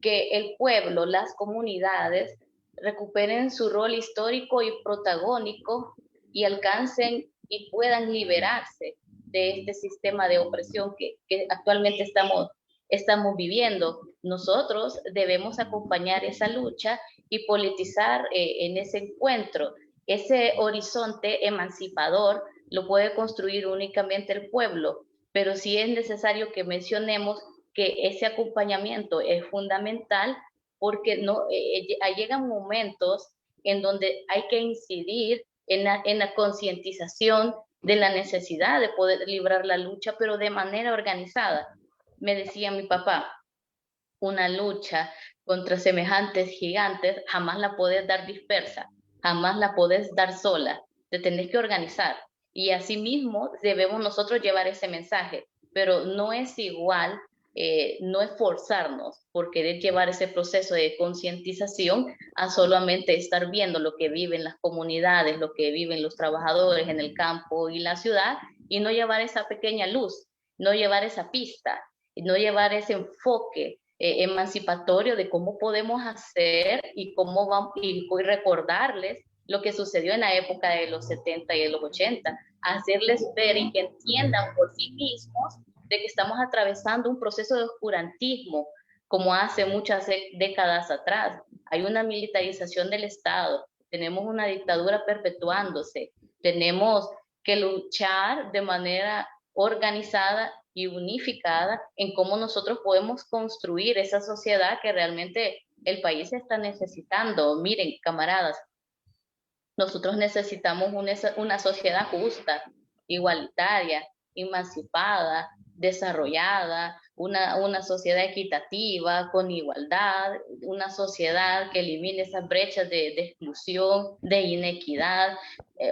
que el pueblo, las comunidades, recuperen su rol histórico y protagónico y alcancen y puedan liberarse de este sistema de opresión que actualmente estamos viviendo. Nosotros debemos acompañar esa lucha y politizar en ese encuentro. Ese horizonte emancipador lo puede construir únicamente el pueblo, pero sí es necesario que mencionemos que ese acompañamiento es fundamental porque llegan momentos en donde hay que incidir en la concientización de la necesidad de poder librar la lucha, pero de manera organizada. Me decía mi papá, una lucha contra semejantes gigantes jamás la podés dar dispersa, jamás la podés dar sola, te tenés que organizar. Y asimismo debemos nosotros llevar ese mensaje, pero no es igual, no es forzarnos por querer llevar ese proceso de concientización a solamente estar viendo lo que viven las comunidades, lo que viven los trabajadores en el campo y la ciudad, y no llevar esa pequeña luz, no llevar esa pista, no llevar ese enfoque emancipatorio de cómo podemos hacer y cómo vamos, y recordarles lo que sucedió en la época de los 70 y de los 80, hacerles ver y que entiendan por sí mismos de que estamos atravesando un proceso de oscurantismo, como hace muchas décadas atrás. Hay una militarización del Estado, tenemos una dictadura perpetuándose, tenemos que luchar de manera organizada y unificada en cómo nosotros podemos construir esa sociedad que realmente el país está necesitando. Miren, camaradas, nosotros necesitamos una sociedad justa, igualitaria, emancipada, desarrollada, una sociedad equitativa, con igualdad, una sociedad que elimine esas brechas de exclusión, de inequidad,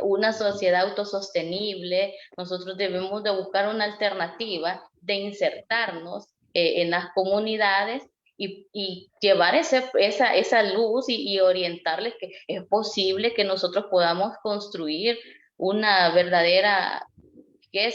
una sociedad autosostenible. Nosotros debemos de buscar una alternativa de insertarnos en las comunidades y llevar esa luz y orientarles que es posible que nosotros podamos construir una verdadera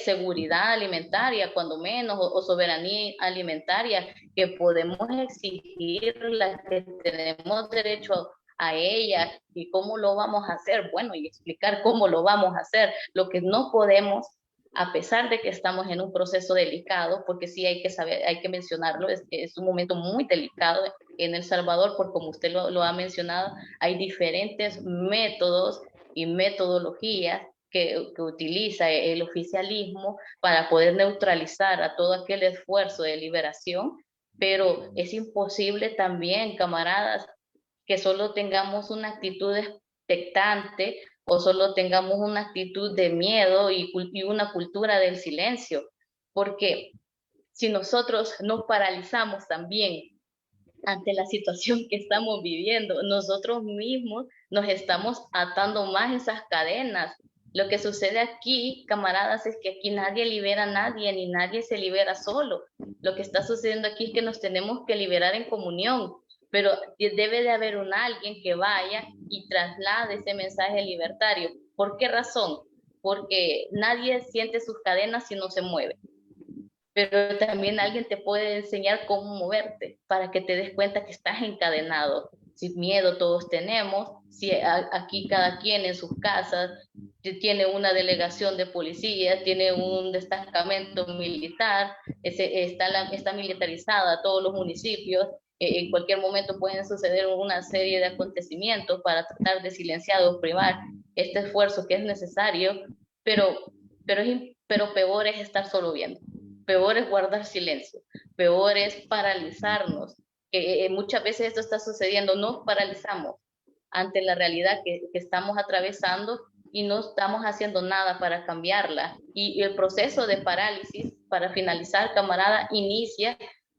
seguridad alimentaria, cuando menos, o soberanía alimentaria, que podemos exigirla, que tenemos derecho a ella, y cómo lo vamos a hacer, bueno, y explicar cómo lo vamos a hacer. Lo que no podemos, a pesar de que estamos en un proceso delicado, porque sí hay que saber, hay que mencionarlo, es un momento muy delicado en El Salvador, porque como usted lo ha mencionado, hay diferentes métodos y metodologías que utiliza el oficialismo para poder neutralizar a todo aquel esfuerzo de liberación, pero es imposible también, camaradas, que solo tengamos una actitud expectante o solo tengamos una actitud de miedo y una cultura del silencio, porque si nosotros nos paralizamos también ante la situación que estamos viviendo, nosotros mismos nos estamos atando más esas cadenas. Lo que sucede aquí, camaradas, es que aquí nadie libera a nadie, ni nadie se libera solo. Lo que está sucediendo aquí es que nos tenemos que liberar en comunión, pero debe de haber alguien que vaya y traslade ese mensaje libertario. ¿Por qué razón? Porque nadie siente sus cadenas si no se mueve. Pero también alguien te puede enseñar cómo moverte para que te des cuenta que estás encadenado. Sin miedo todos tenemos, si aquí cada quien en sus casas tiene una delegación de policía, tiene un destacamento militar, está militarizada todos los municipios, en cualquier momento pueden suceder una serie de acontecimientos para tratar de silenciar o privar este esfuerzo que es necesario, pero peor es estar solo viendo. Peor es guardar silencio, peor es paralizarnos, que muchas veces esto está sucediendo, nos paralizamos ante la realidad que estamos atravesando y no estamos haciendo nada para cambiarla. Y el proceso de parálisis, para finalizar, camarada, inicia,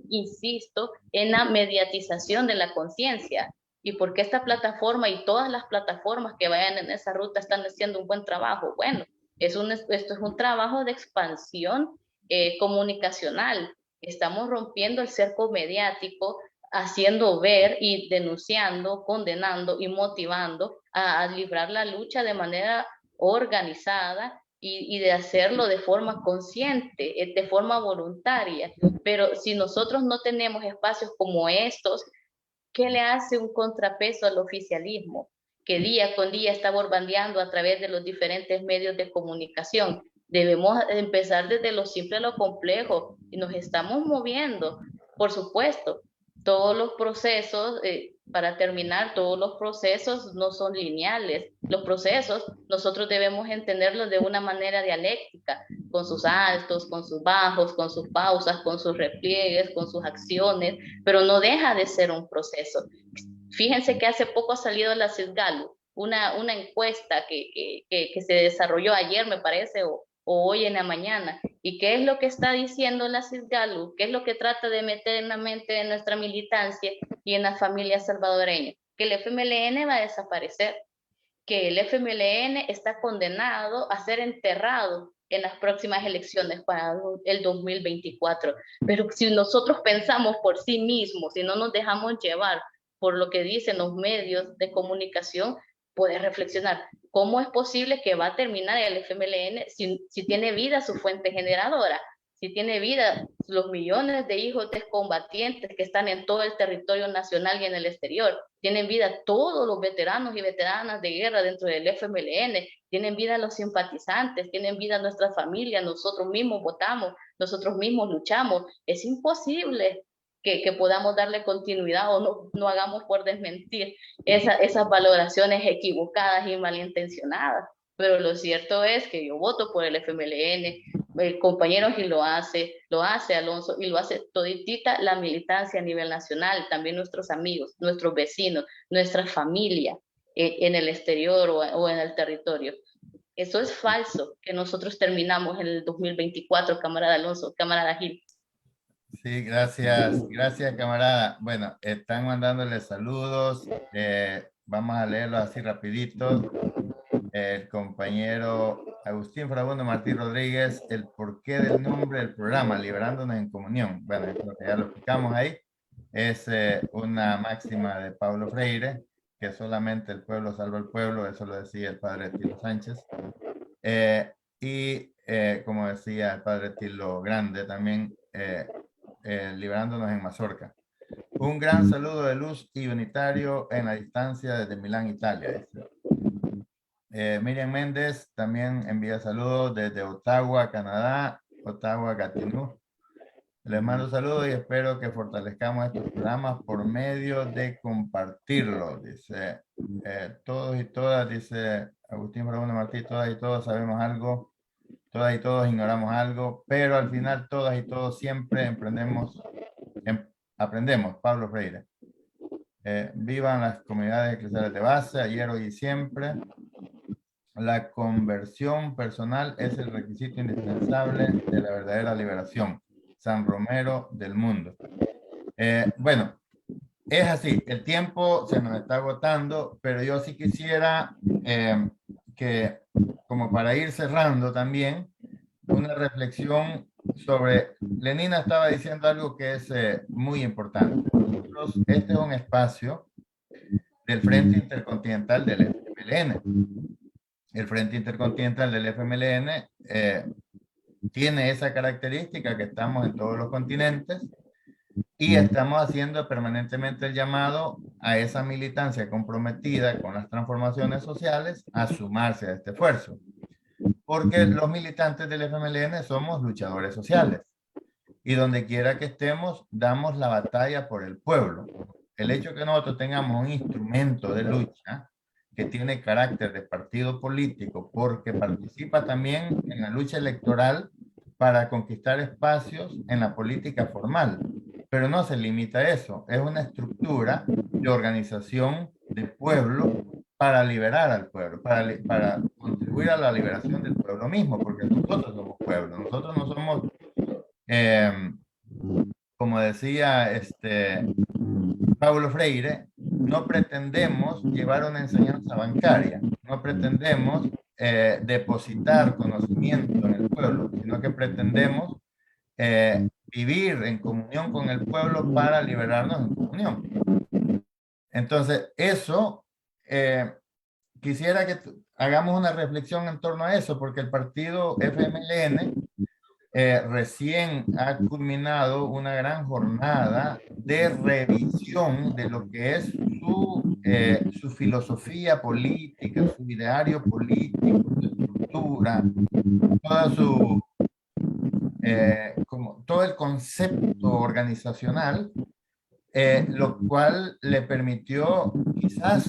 insisto, en la mediatización de la conciencia. ¿Y por qué esta plataforma y todas las plataformas que vayan en esa ruta están haciendo un buen trabajo? Bueno, esto es un trabajo de expansión comunicacional. Estamos rompiendo el cerco mediático, haciendo ver y denunciando, condenando y motivando a librar la lucha de manera organizada y de hacerlo de forma consciente, de forma voluntaria. Pero si nosotros no tenemos espacios como estos, ¿qué le hace un contrapeso al oficialismo? Que día con día está borbandeando a través de los diferentes medios de comunicación. Debemos empezar desde lo simple a lo complejo y nos estamos moviendo. Por supuesto, todos los procesos, para terminar, todos los procesos no son lineales. Los procesos nosotros debemos entenderlos de una manera dialéctica, con sus altos, con sus bajos, con sus pausas, con sus repliegues, con sus acciones, pero no deja de ser un proceso. Fíjense que hace poco ha salido la CISGALU, una encuesta que se desarrolló ayer, me parece, o hoy en la mañana. ¿Y qué es lo que está diciendo la CISGALU? ¿Qué es lo que trata de meter en la mente de nuestra militancia y en la familia salvadoreña? Que el FMLN va a desaparecer, que el FMLN está condenado a ser enterrado en las próximas elecciones para el 2024. Pero si nosotros pensamos por sí mismos, si no nos dejamos llevar por lo que dicen los medios de comunicación, puedes reflexionar, ¿cómo es posible que va a terminar el FMLN si tiene vida su fuente generadora? Si tiene vida los millones de hijos de excombatientes que están en todo el territorio nacional y en el exterior, tienen vida todos los veteranos y veteranas de guerra dentro del FMLN, tienen vida los simpatizantes, tienen vida nuestra familia, nosotros mismos votamos, nosotros mismos luchamos. Es imposible que podamos darle continuidad o no hagamos por desmentir esas valoraciones equivocadas y malintencionadas. Pero lo cierto es que yo voto por el FMLN, el compañero y lo hace Alonso, y lo hace toditita la militancia a nivel nacional, también nuestros amigos, nuestros vecinos, nuestra familia en el exterior o en el territorio. Eso es falso, que nosotros terminamos en el 2024, camarada Alonso, camarada Gil. Sí, gracias, camarada. Bueno, están mandándole saludos, vamos a leerlo así rapidito. El compañero Agustín Fragundo Martí Rodríguez, el porqué del nombre del programa, Liberándonos en Comunión. Bueno, lo que ya lo explicamos ahí, es una máxima de Paulo Freire, que solamente el pueblo salva al pueblo, eso lo decía el padre Tilo Sánchez. Como decía el padre Tilo Grande también, Liberándonos en Mazorca. Un gran saludo de luz y unitario en la distancia desde Milán, Italia. Miriam Méndez también envía saludos desde Ottawa, Canadá, Ottawa, Gatineau. Les mando saludos y espero que fortalezcamos estos programas por medio de compartirlo. Dice, todos y todas, dice Agustín Farabundo Martí, todas y todos sabemos algo, todas y todos ignoramos algo, pero al final todas y todos siempre aprendemos. Pablo Freire. Vivan las comunidades eclesiales de base, ayer, hoy y siempre. La conversión personal es el requisito indispensable de la verdadera liberación. San Romero del Mundo. Bueno, es así, el tiempo se nos está agotando, pero yo sí quisiera que, como para ir cerrando también, una reflexión sobre, Lenina estaba diciendo algo que es muy importante. Nosotros, este es un espacio del Frente Intercontinental del FMLN. El Frente Intercontinental del FMLN tiene esa característica que estamos en todos los continentes y estamos haciendo permanentemente el llamado a esa militancia comprometida con las transformaciones sociales a sumarse a este esfuerzo. Porque los militantes del FMLN somos luchadores sociales y donde quiera que estemos damos la batalla por el pueblo. El hecho que nosotros tengamos un instrumento de lucha que tiene carácter de partido político porque participa también en la lucha electoral para conquistar espacios en la política formal. Pero no se limita a eso, es una estructura de organización de pueblo para liberar al pueblo, para contribuir a la liberación del pueblo mismo, porque nosotros somos pueblo, nosotros no somos, como decía Paulo Freire, no pretendemos llevar una enseñanza bancaria, no pretendemos depositar conocimiento en el pueblo, sino que pretendemos vivir en comunión con el pueblo para liberarnos en comunión. Entonces, eso, quisiera que hagamos una reflexión en torno a eso, porque el partido FMLN recién ha culminado una gran jornada de revisión de lo que es su filosofía política, su ideario político, su estructura, toda su, como todo el concepto organizacional, lo cual le permitió, quizás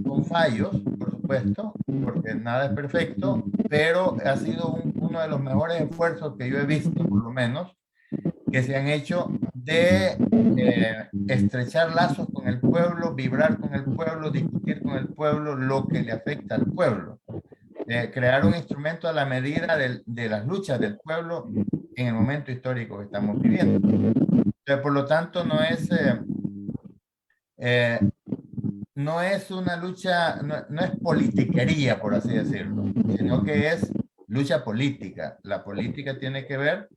con fallos, por supuesto, porque nada es perfecto, pero ha sido uno de los mejores esfuerzos que yo he visto, por lo menos, que se han hecho de estrechar lazos con el pueblo, vibrar con el pueblo, discutir con el pueblo lo que le afecta al pueblo. Crear un instrumento a la medida de las luchas del pueblo en el momento histórico que estamos viviendo. Por lo tanto, no es una lucha, no es politiquería, por así decirlo, sino que es lucha política. La política tiene que ver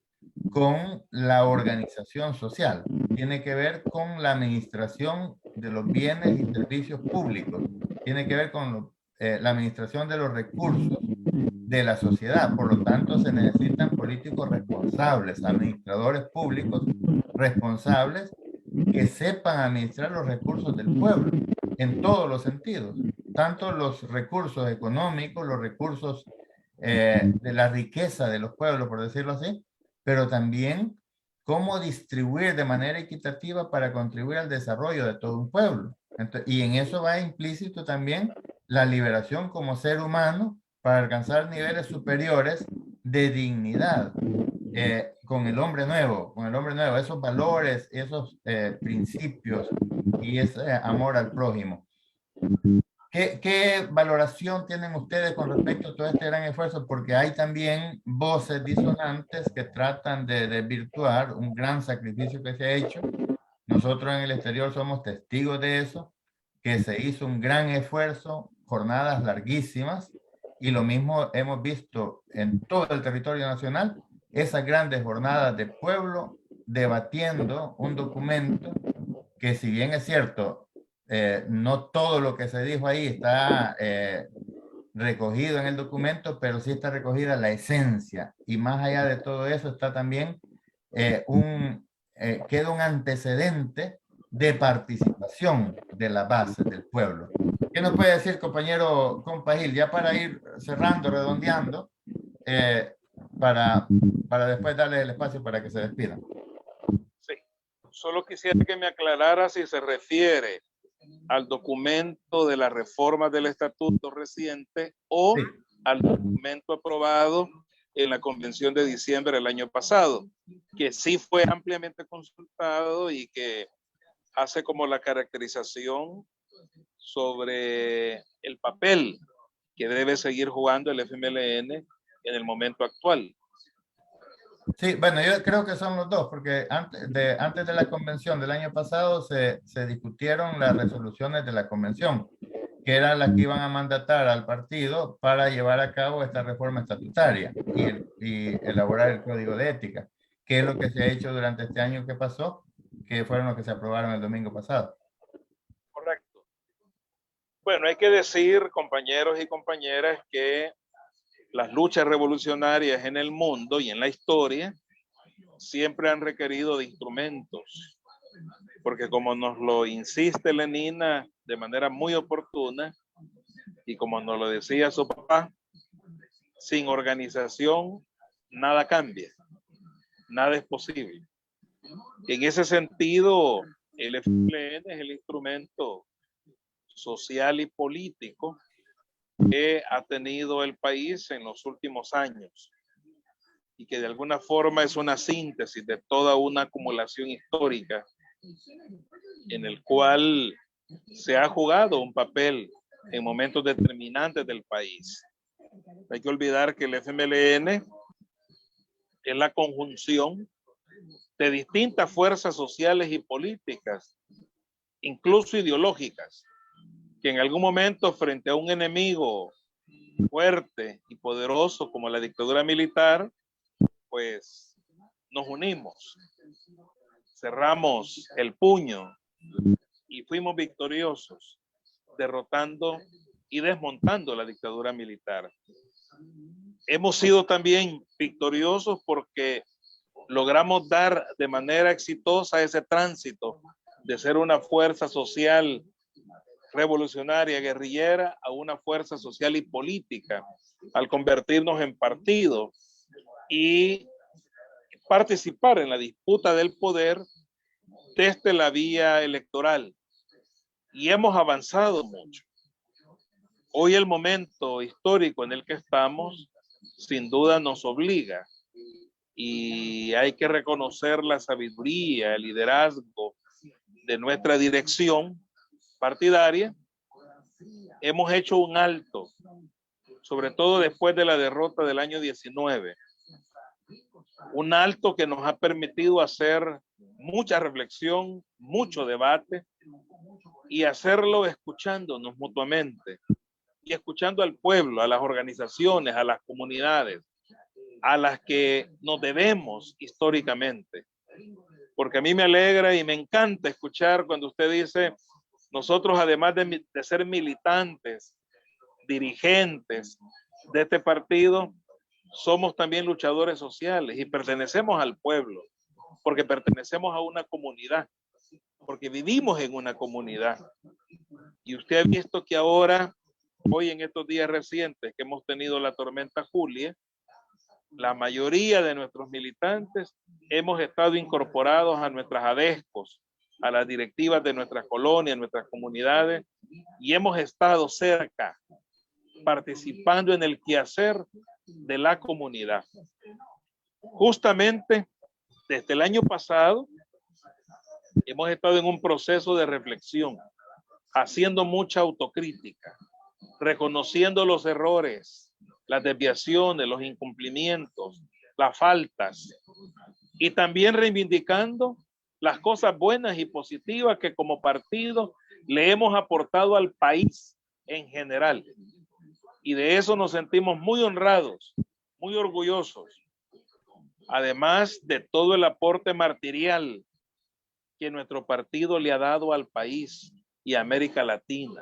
con la organización social, tiene que ver con la administración de los bienes y servicios públicos, tiene que ver con la administración de los recursos de la sociedad. Por lo tanto, se necesitan políticos responsables, administradores públicos responsables que sepan administrar los recursos del pueblo en todos los sentidos, tanto los recursos económicos, los recursos de la riqueza de los pueblos, por decirlo así, pero también cómo distribuir de manera equitativa para contribuir al desarrollo de todo un pueblo. Entonces, y en eso va implícito también la liberación como ser humano para alcanzar niveles superiores de dignidad con el hombre nuevo, esos valores, esos principios y ese amor al prójimo. ¿Qué valoración tienen ustedes con respecto a todo este gran esfuerzo? Porque hay también voces disonantes que tratan de desvirtuar un gran sacrificio que se ha hecho. Nosotros en el exterior somos testigos de eso, que se hizo un gran esfuerzo, jornadas larguísimas, y lo mismo hemos visto en todo el territorio nacional, esas grandes jornadas de pueblo debatiendo un documento que, si bien es cierto, no todo lo que se dijo ahí está recogido en el documento, pero sí está recogida la esencia, y más allá de todo eso está también queda un antecedente de participación de la base del pueblo. ¿Qué nos puede decir, compañero Compagil, ya para ir cerrando, redondeando, para después darle el espacio para que se despidan? Solo quisiera que me aclarara si se refiere al documento de la reforma del estatuto reciente o Sí. al documento aprobado en la convención de diciembre del año pasado, que sí fue ampliamente consultado y que hace como la caracterización sobre el papel que debe seguir jugando el FMLN en el momento actual. Sí, bueno, yo creo que son los dos, porque antes de la convención del año pasado se discutieron las resoluciones de la convención, que eran las que iban a mandatar al partido para llevar a cabo esta reforma estatutaria y elaborar el código de ética, que es lo que se ha hecho durante este año que pasó, que fueron los que se aprobaron el domingo pasado. Correcto. Bueno, hay que decir, compañeros y compañeras, que las luchas revolucionarias en el mundo y en la historia siempre han requerido de instrumentos, porque como nos lo insiste Lenina de manera muy oportuna, y como nos lo decía su papá, sin organización nada cambia, nada es posible. En ese sentido, el FMLN es el instrumento social y político que ha tenido el país en los últimos años y que de alguna forma es una síntesis de toda una acumulación histórica en el cual se ha jugado un papel en momentos determinantes del país. Hay que olvidar que el FMLN es la conjunción de distintas fuerzas sociales y políticas, incluso ideológicas, que en algún momento frente a un enemigo fuerte y poderoso como la dictadura militar, pues nos unimos, cerramos el puño y fuimos victoriosos, derrotando y desmontando la dictadura militar. Hemos sido también victoriosos porque logramos dar de manera exitosa ese tránsito de ser una fuerza social revolucionaria, guerrillera, a una fuerza social y política, al convertirnos en partido y participar en la disputa del poder desde la vía electoral. Y hemos avanzado mucho. Hoy el momento histórico en el que estamos, sin duda nos obliga y hay que reconocer la sabiduría, el liderazgo de nuestra dirección partidaria. Hemos hecho un alto, sobre todo después de la derrota del año 19. Un alto que nos ha permitido hacer mucha reflexión, mucho debate y hacerlo escuchándonos mutuamente y escuchando al pueblo, a las organizaciones, a las comunidades, a las que nos debemos históricamente. Porque a mí me alegra y me encanta escuchar cuando usted dice: nosotros, además de ser militantes, dirigentes de este partido, somos también luchadores sociales y pertenecemos al pueblo, porque pertenecemos a una comunidad, porque vivimos en una comunidad. Y usted ha visto que ahora, hoy en estos días recientes que hemos tenido la tormenta Julia, la mayoría de nuestros militantes hemos estado incorporados a nuestras ADESCOs, a las directivas de nuestras colonias, nuestras comunidades, y hemos estado cerca, participando en el quehacer de la comunidad. Justamente desde el año pasado hemos estado en un proceso de reflexión, haciendo mucha autocrítica, reconociendo los errores, las desviaciones, los incumplimientos, las faltas, y también reivindicando las cosas buenas y positivas que como partido le hemos aportado al país en general. Y de eso nos sentimos muy honrados, muy orgullosos. Además de todo el aporte martirial que nuestro partido le ha dado al país y a América Latina.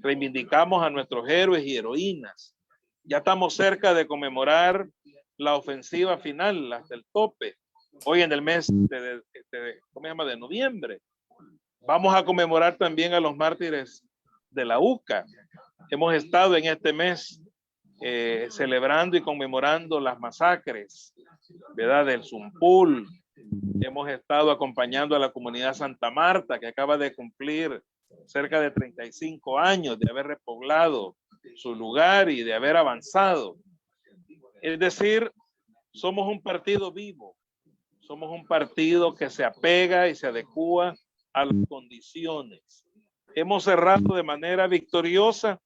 Reivindicamos a nuestros héroes y heroínas. Ya estamos cerca de conmemorar la ofensiva final, hasta el tope. Hoy en el mes de noviembre. Vamos a conmemorar también a los mártires de la UCA. Hemos estado en este mes celebrando y conmemorando las masacres, ¿verdad? Del Zumpul, hemos estado acompañando a la comunidad Santa Marta, que acaba de cumplir cerca de 35 años de haber repoblado su lugar y de haber avanzado. Es decir, somos un partido vivo, somos un partido que se apega y se adecua a las condiciones. Hemos cerrado de manera victoriosa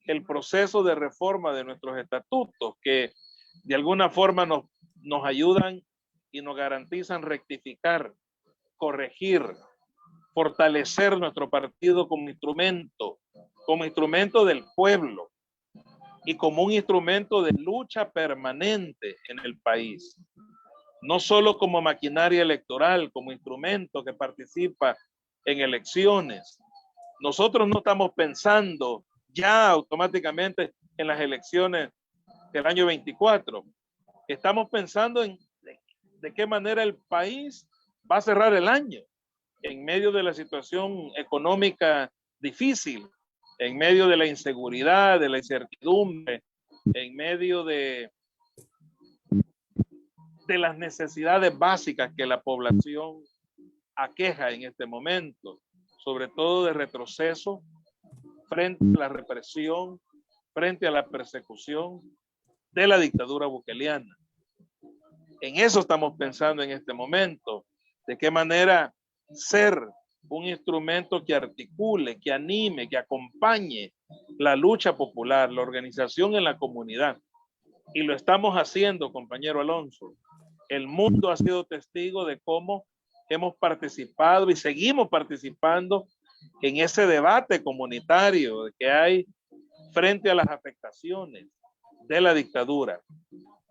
el proceso de reforma de nuestros estatutos, que de alguna forma nos ayudan y nos garantizan rectificar, corregir, fortalecer nuestro partido como instrumento del pueblo y como un instrumento de lucha permanente en el país. No solo como maquinaria electoral, como instrumento que participa en elecciones. Nosotros no estamos pensando ya automáticamente en las elecciones del año 24. Estamos pensando en de qué manera el país va a cerrar el año en medio de la situación económica difícil, en medio de la inseguridad, de la incertidumbre, en medio de las necesidades básicas que la población aqueja en este momento, sobre todo de retroceso frente a la represión, frente a la persecución de la dictadura bukeliana. En eso estamos pensando en este momento, de qué manera ser un instrumento que articule, que anime, que acompañe la lucha popular, la organización en la comunidad. Y lo estamos haciendo, compañero Alonso. El mundo ha sido testigo de cómo hemos participado y seguimos participando en ese debate comunitario que hay frente a las afectaciones de la dictadura.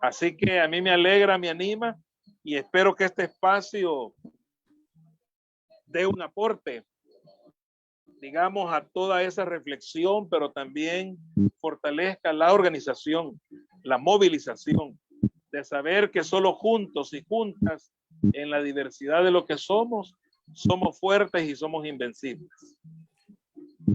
Así que a mí me alegra, me anima y espero que este espacio dé un aporte, digamos, a toda esa reflexión, pero también fortalezca la organización, la movilización, de saber que solo juntos y juntas, en la diversidad de lo que somos fuertes y somos invencibles.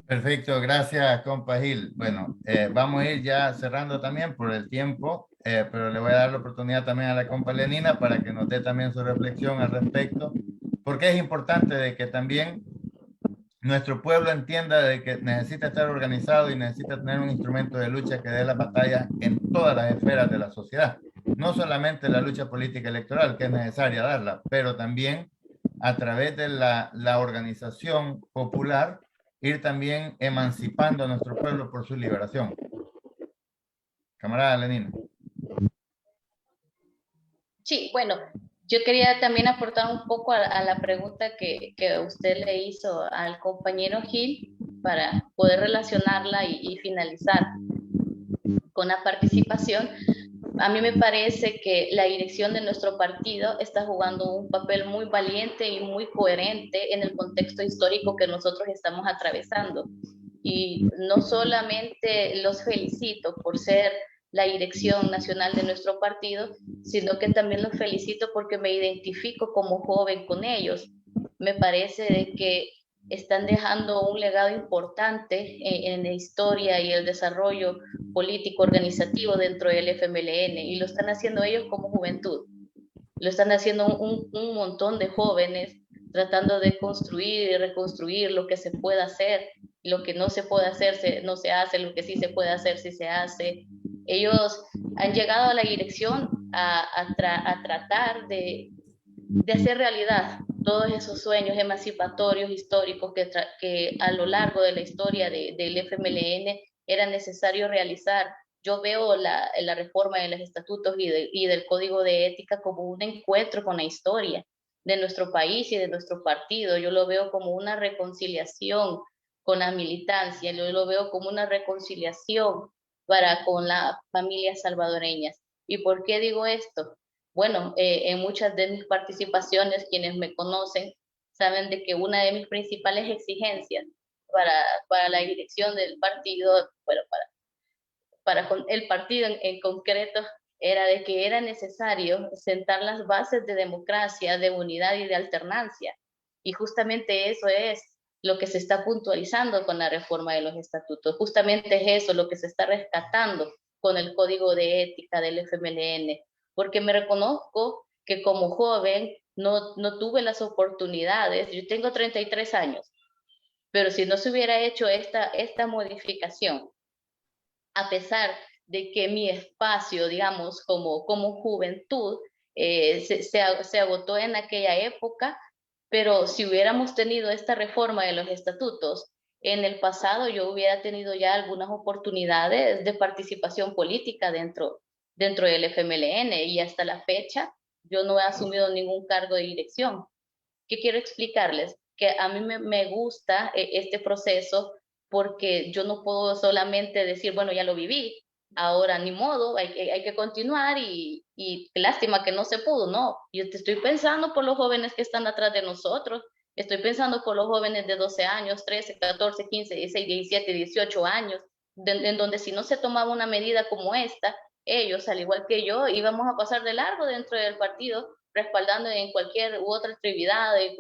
Perfecto, gracias, compa Gil. Bueno, vamos a ir ya cerrando también por el tiempo, pero le voy a dar la oportunidad también a la compa Lenina para que nos dé también su reflexión al respecto, porque es importante de que también nuestro pueblo entienda de que necesita estar organizado y necesita tener un instrumento de lucha que dé la batalla en todas las esferas de la sociedad. No solamente la lucha política electoral, que es necesaria darla, pero también a través de la organización popular, ir también emancipando a nuestro pueblo por su liberación. Camarada Lenina. Sí, bueno, yo quería también aportar un poco a la pregunta que usted le hizo al compañero Gil para poder relacionarla y finalizar con la participación. A mí me parece que la dirección de nuestro partido está jugando un papel muy valiente y muy coherente en el contexto histórico que nosotros estamos atravesando. Y no solamente los felicito por ser la dirección nacional de nuestro partido, sino que también los felicito porque me identifico como joven con ellos. Me parece de que están dejando un legado importante en la historia y el desarrollo político organizativo dentro del FMLN, y lo están haciendo ellos como juventud. Lo están haciendo un montón de jóvenes tratando de construir y reconstruir lo que se puede hacer, lo que no se puede hacer no se hace, lo que sí se puede hacer sí se hace. Ellos han llegado a la dirección a tratar de hacer realidad todos esos sueños emancipatorios históricos que a lo largo de la historia del FMLN era necesario realizar. Yo veo la reforma de los estatutos y del código de ética como un encuentro con la historia de nuestro país y de nuestro partido. Yo lo veo como una reconciliación con la militancia, yo lo veo como una reconciliación con las familias salvadoreñas. ¿Y por qué digo esto? Bueno, en muchas de mis participaciones, quienes me conocen saben de que una de mis principales exigencias para la dirección del partido, bueno, para el partido en concreto, era de que era necesario sentar las bases de democracia, de unidad y de alternancia. Y justamente eso es lo que se está puntualizando con la reforma de los estatutos. Justamente es eso lo que se está rescatando con el código de ética del FMLN. Porque me reconozco que como joven no tuve las oportunidades. Yo tengo 33 años, pero si no se hubiera hecho esta modificación, a pesar de que mi espacio, digamos, como juventud, se agotó en aquella época, pero si hubiéramos tenido esta reforma de los estatutos en el pasado, yo hubiera tenido ya algunas oportunidades de participación política dentro del FMLN, y hasta la fecha yo no he asumido ningún cargo de dirección. ¿Qué quiero explicarles? Que a mí me gusta este proceso, porque yo no puedo solamente decir, bueno, ya lo viví, ahora ni modo, hay que continuar, y lástima que no se pudo. No, yo te estoy pensando por los jóvenes que están atrás de nosotros, estoy pensando por los jóvenes de 12 años, 13, 14, 15, 16, 17, 18 años, en donde si no se tomaba una medida como esta, ellos, al igual que yo, íbamos a pasar de largo dentro del partido, respaldando en cualquier u otra actividad, de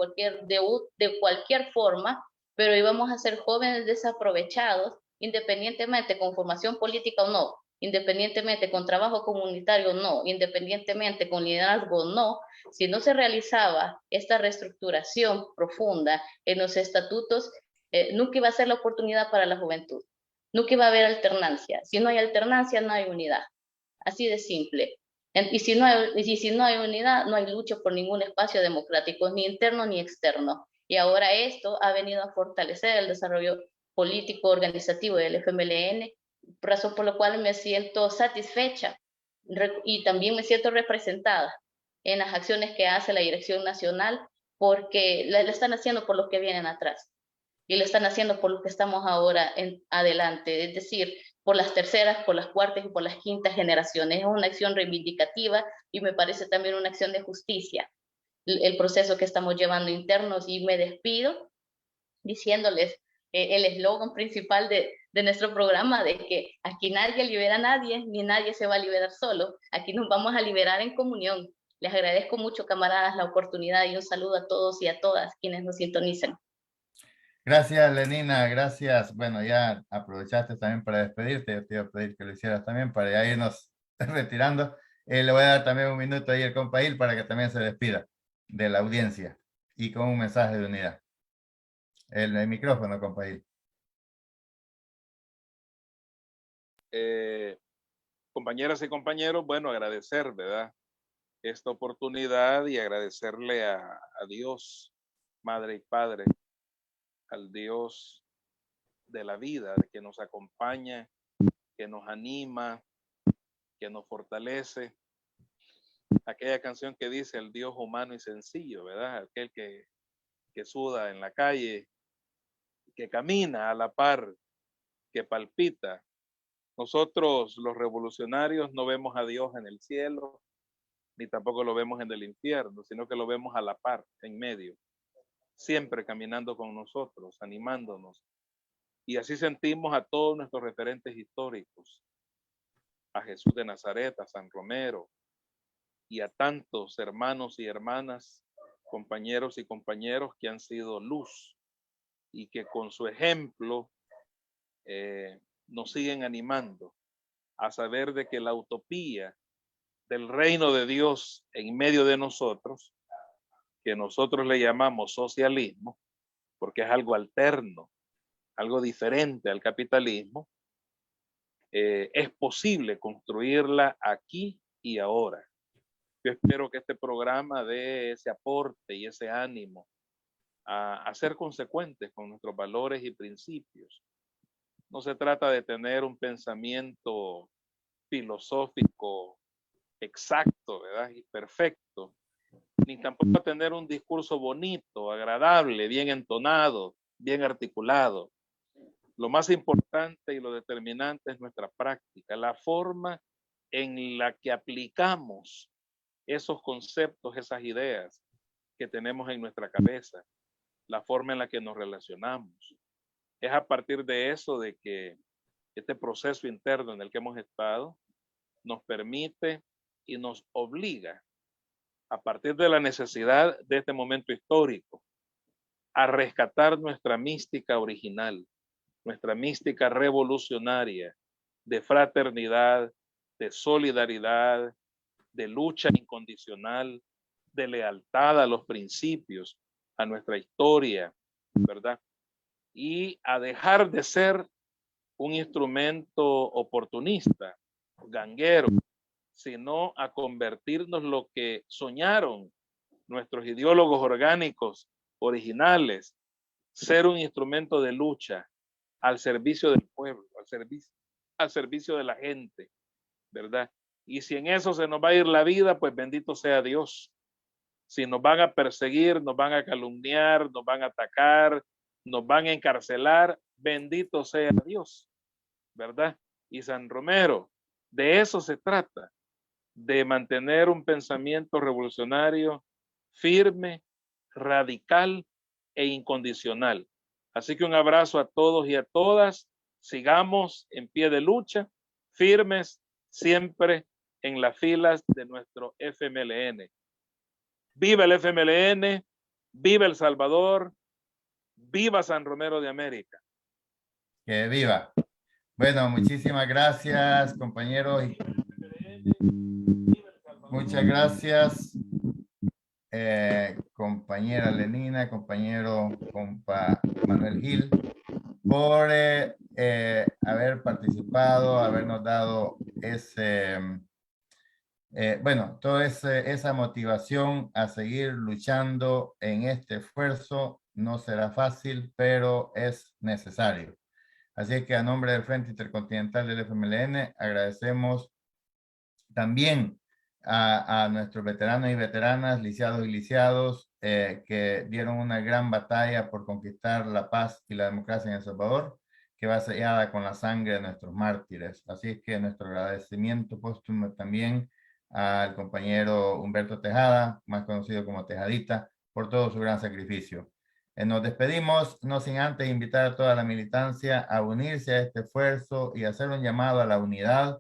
cualquier forma, pero íbamos a ser jóvenes desaprovechados, independientemente con formación política o no, independientemente con trabajo comunitario o no, independientemente con liderazgo o no. Si no se realizaba esta reestructuración profunda en los estatutos, nunca iba a ser la oportunidad para la juventud, nunca iba a haber alternancia. Si no hay alternancia, no hay unidad. Así de simple. Y si no hay unidad, no hay lucha por ningún espacio democrático, ni interno ni externo. Y ahora esto ha venido a fortalecer el desarrollo político organizativo del FMLN, razón por la cual me siento satisfecha y también me siento representada en las acciones que hace la Dirección Nacional, porque la están haciendo por los que vienen atrás y lo están haciendo por los que estamos ahora adelante, es decir, por las terceras, por las cuartas y por las quintas generaciones. Es una acción reivindicativa y me parece también una acción de justicia el proceso que estamos llevando internos. Y me despido diciéndoles el eslogan principal de nuestro programa, de que aquí nadie libera a nadie, ni nadie se va a liberar solo. Aquí nos vamos a liberar en comunión. Les agradezco mucho, camaradas, la oportunidad, y un saludo a todos y a todas quienes nos sintonizan. Gracias, Lenina, gracias. Bueno, ya aprovechaste también para despedirte. Yo te iba a pedir que lo hicieras también para ya irnos retirando. Le voy a dar también un minuto ahí al compa Il para que también se despida de la audiencia y con un mensaje de unidad. El micrófono, compa Il. Compañeras y compañeros, bueno, agradecer, ¿verdad?, esta oportunidad, y agradecerle a Dios, Madre y Padre, al Dios de la vida, que nos acompaña, que nos anima, que nos fortalece. Aquella canción que dice el Dios humano y sencillo, ¿verdad? Aquel que suda en la calle, que camina a la par, que palpita. Nosotros, los revolucionarios, no vemos a Dios en el cielo, ni tampoco lo vemos en el infierno, sino que lo vemos a la par, en medio, siempre caminando con nosotros, animándonos. Y así sentimos a todos nuestros referentes históricos, a Jesús de Nazaret, a San Romero, y a tantos hermanos y hermanas, compañeros y compañeros que han sido luz y que con su ejemplo nos siguen animando a saber de que la utopía del reino de Dios en medio de nosotros, que nosotros le llamamos socialismo, porque es algo alterno, algo diferente al capitalismo, es posible construirla aquí y ahora. Yo espero que este programa dé ese aporte y ese ánimo a ser consecuentes con nuestros valores y principios. No se trata de tener un pensamiento filosófico exacto, ¿verdad?, y perfecto, ni tampoco tener un discurso bonito, agradable, bien entonado, bien articulado. Lo más importante y lo determinante es nuestra práctica, la forma en la que aplicamos esos conceptos, esas ideas que tenemos en nuestra cabeza, la forma en la que nos relacionamos. Es a partir de eso de que este proceso interno en el que hemos estado nos permite y nos obliga, a partir de la necesidad de este momento histórico, a rescatar nuestra mística original, nuestra mística revolucionaria de fraternidad, de solidaridad, de lucha incondicional, de lealtad a los principios, a nuestra historia, ¿verdad? Y a dejar de ser un instrumento oportunista, ganguero, sino a convertirnos lo que soñaron nuestros ideólogos orgánicos originales, ser un instrumento de lucha al servicio del pueblo, al servicio de la gente, ¿verdad? Y si en eso se nos va a ir la vida, pues bendito sea Dios. Si nos van a perseguir, nos van a calumniar, nos van a atacar, nos van a encarcelar, bendito sea Dios, ¿verdad? Y San Romero, de eso se trata, de mantener un pensamiento revolucionario firme, radical e incondicional. Así que un abrazo a todos y a todas. Sigamos en pie de lucha, firmes siempre en las filas de nuestro FMLN. Viva el FMLN, viva El Salvador, viva San Romero de América. Que viva. Bueno, muchísimas gracias, compañeros. Muchas gracias, compañera Lenina, compañero compa Manuel Gil, por haber participado, habernos dado ese, toda esa motivación a seguir luchando en este esfuerzo. No será fácil, pero es necesario. Así que a nombre del Frente Intercontinental del FMLN agradecemos también a nuestros veteranos y veteranas, lisiados y lisiados, que dieron una gran batalla por conquistar la paz y la democracia en El Salvador, que va sellada con la sangre de nuestros mártires. Así es que nuestro agradecimiento póstumo también al compañero Humberto Tejada, más conocido como Tejadita, por todo su gran sacrificio. Nos despedimos, no sin antes invitar a toda la militancia a unirse a este esfuerzo y hacer un llamado a la unidad,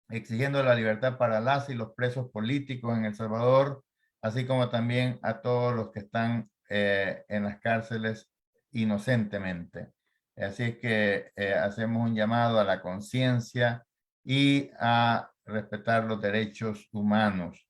exigiendo la libertad para las y los presos políticos en El Salvador, así como también a todos los que están en las cárceles inocentemente. Así es que hacemos un llamado a la conciencia y a respetar los derechos humanos.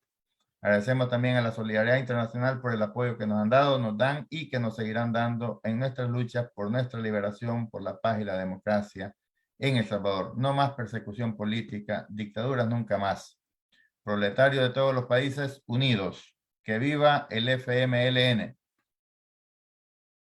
Agradecemos también a la solidaridad internacional por el apoyo que nos han dado, nos dan y que nos seguirán dando en nuestras luchas por nuestra liberación, por la paz y la democracia en El Salvador. No más persecución política, dictaduras nunca más. Proletarios de todos los países unidos. Que viva el FMLN.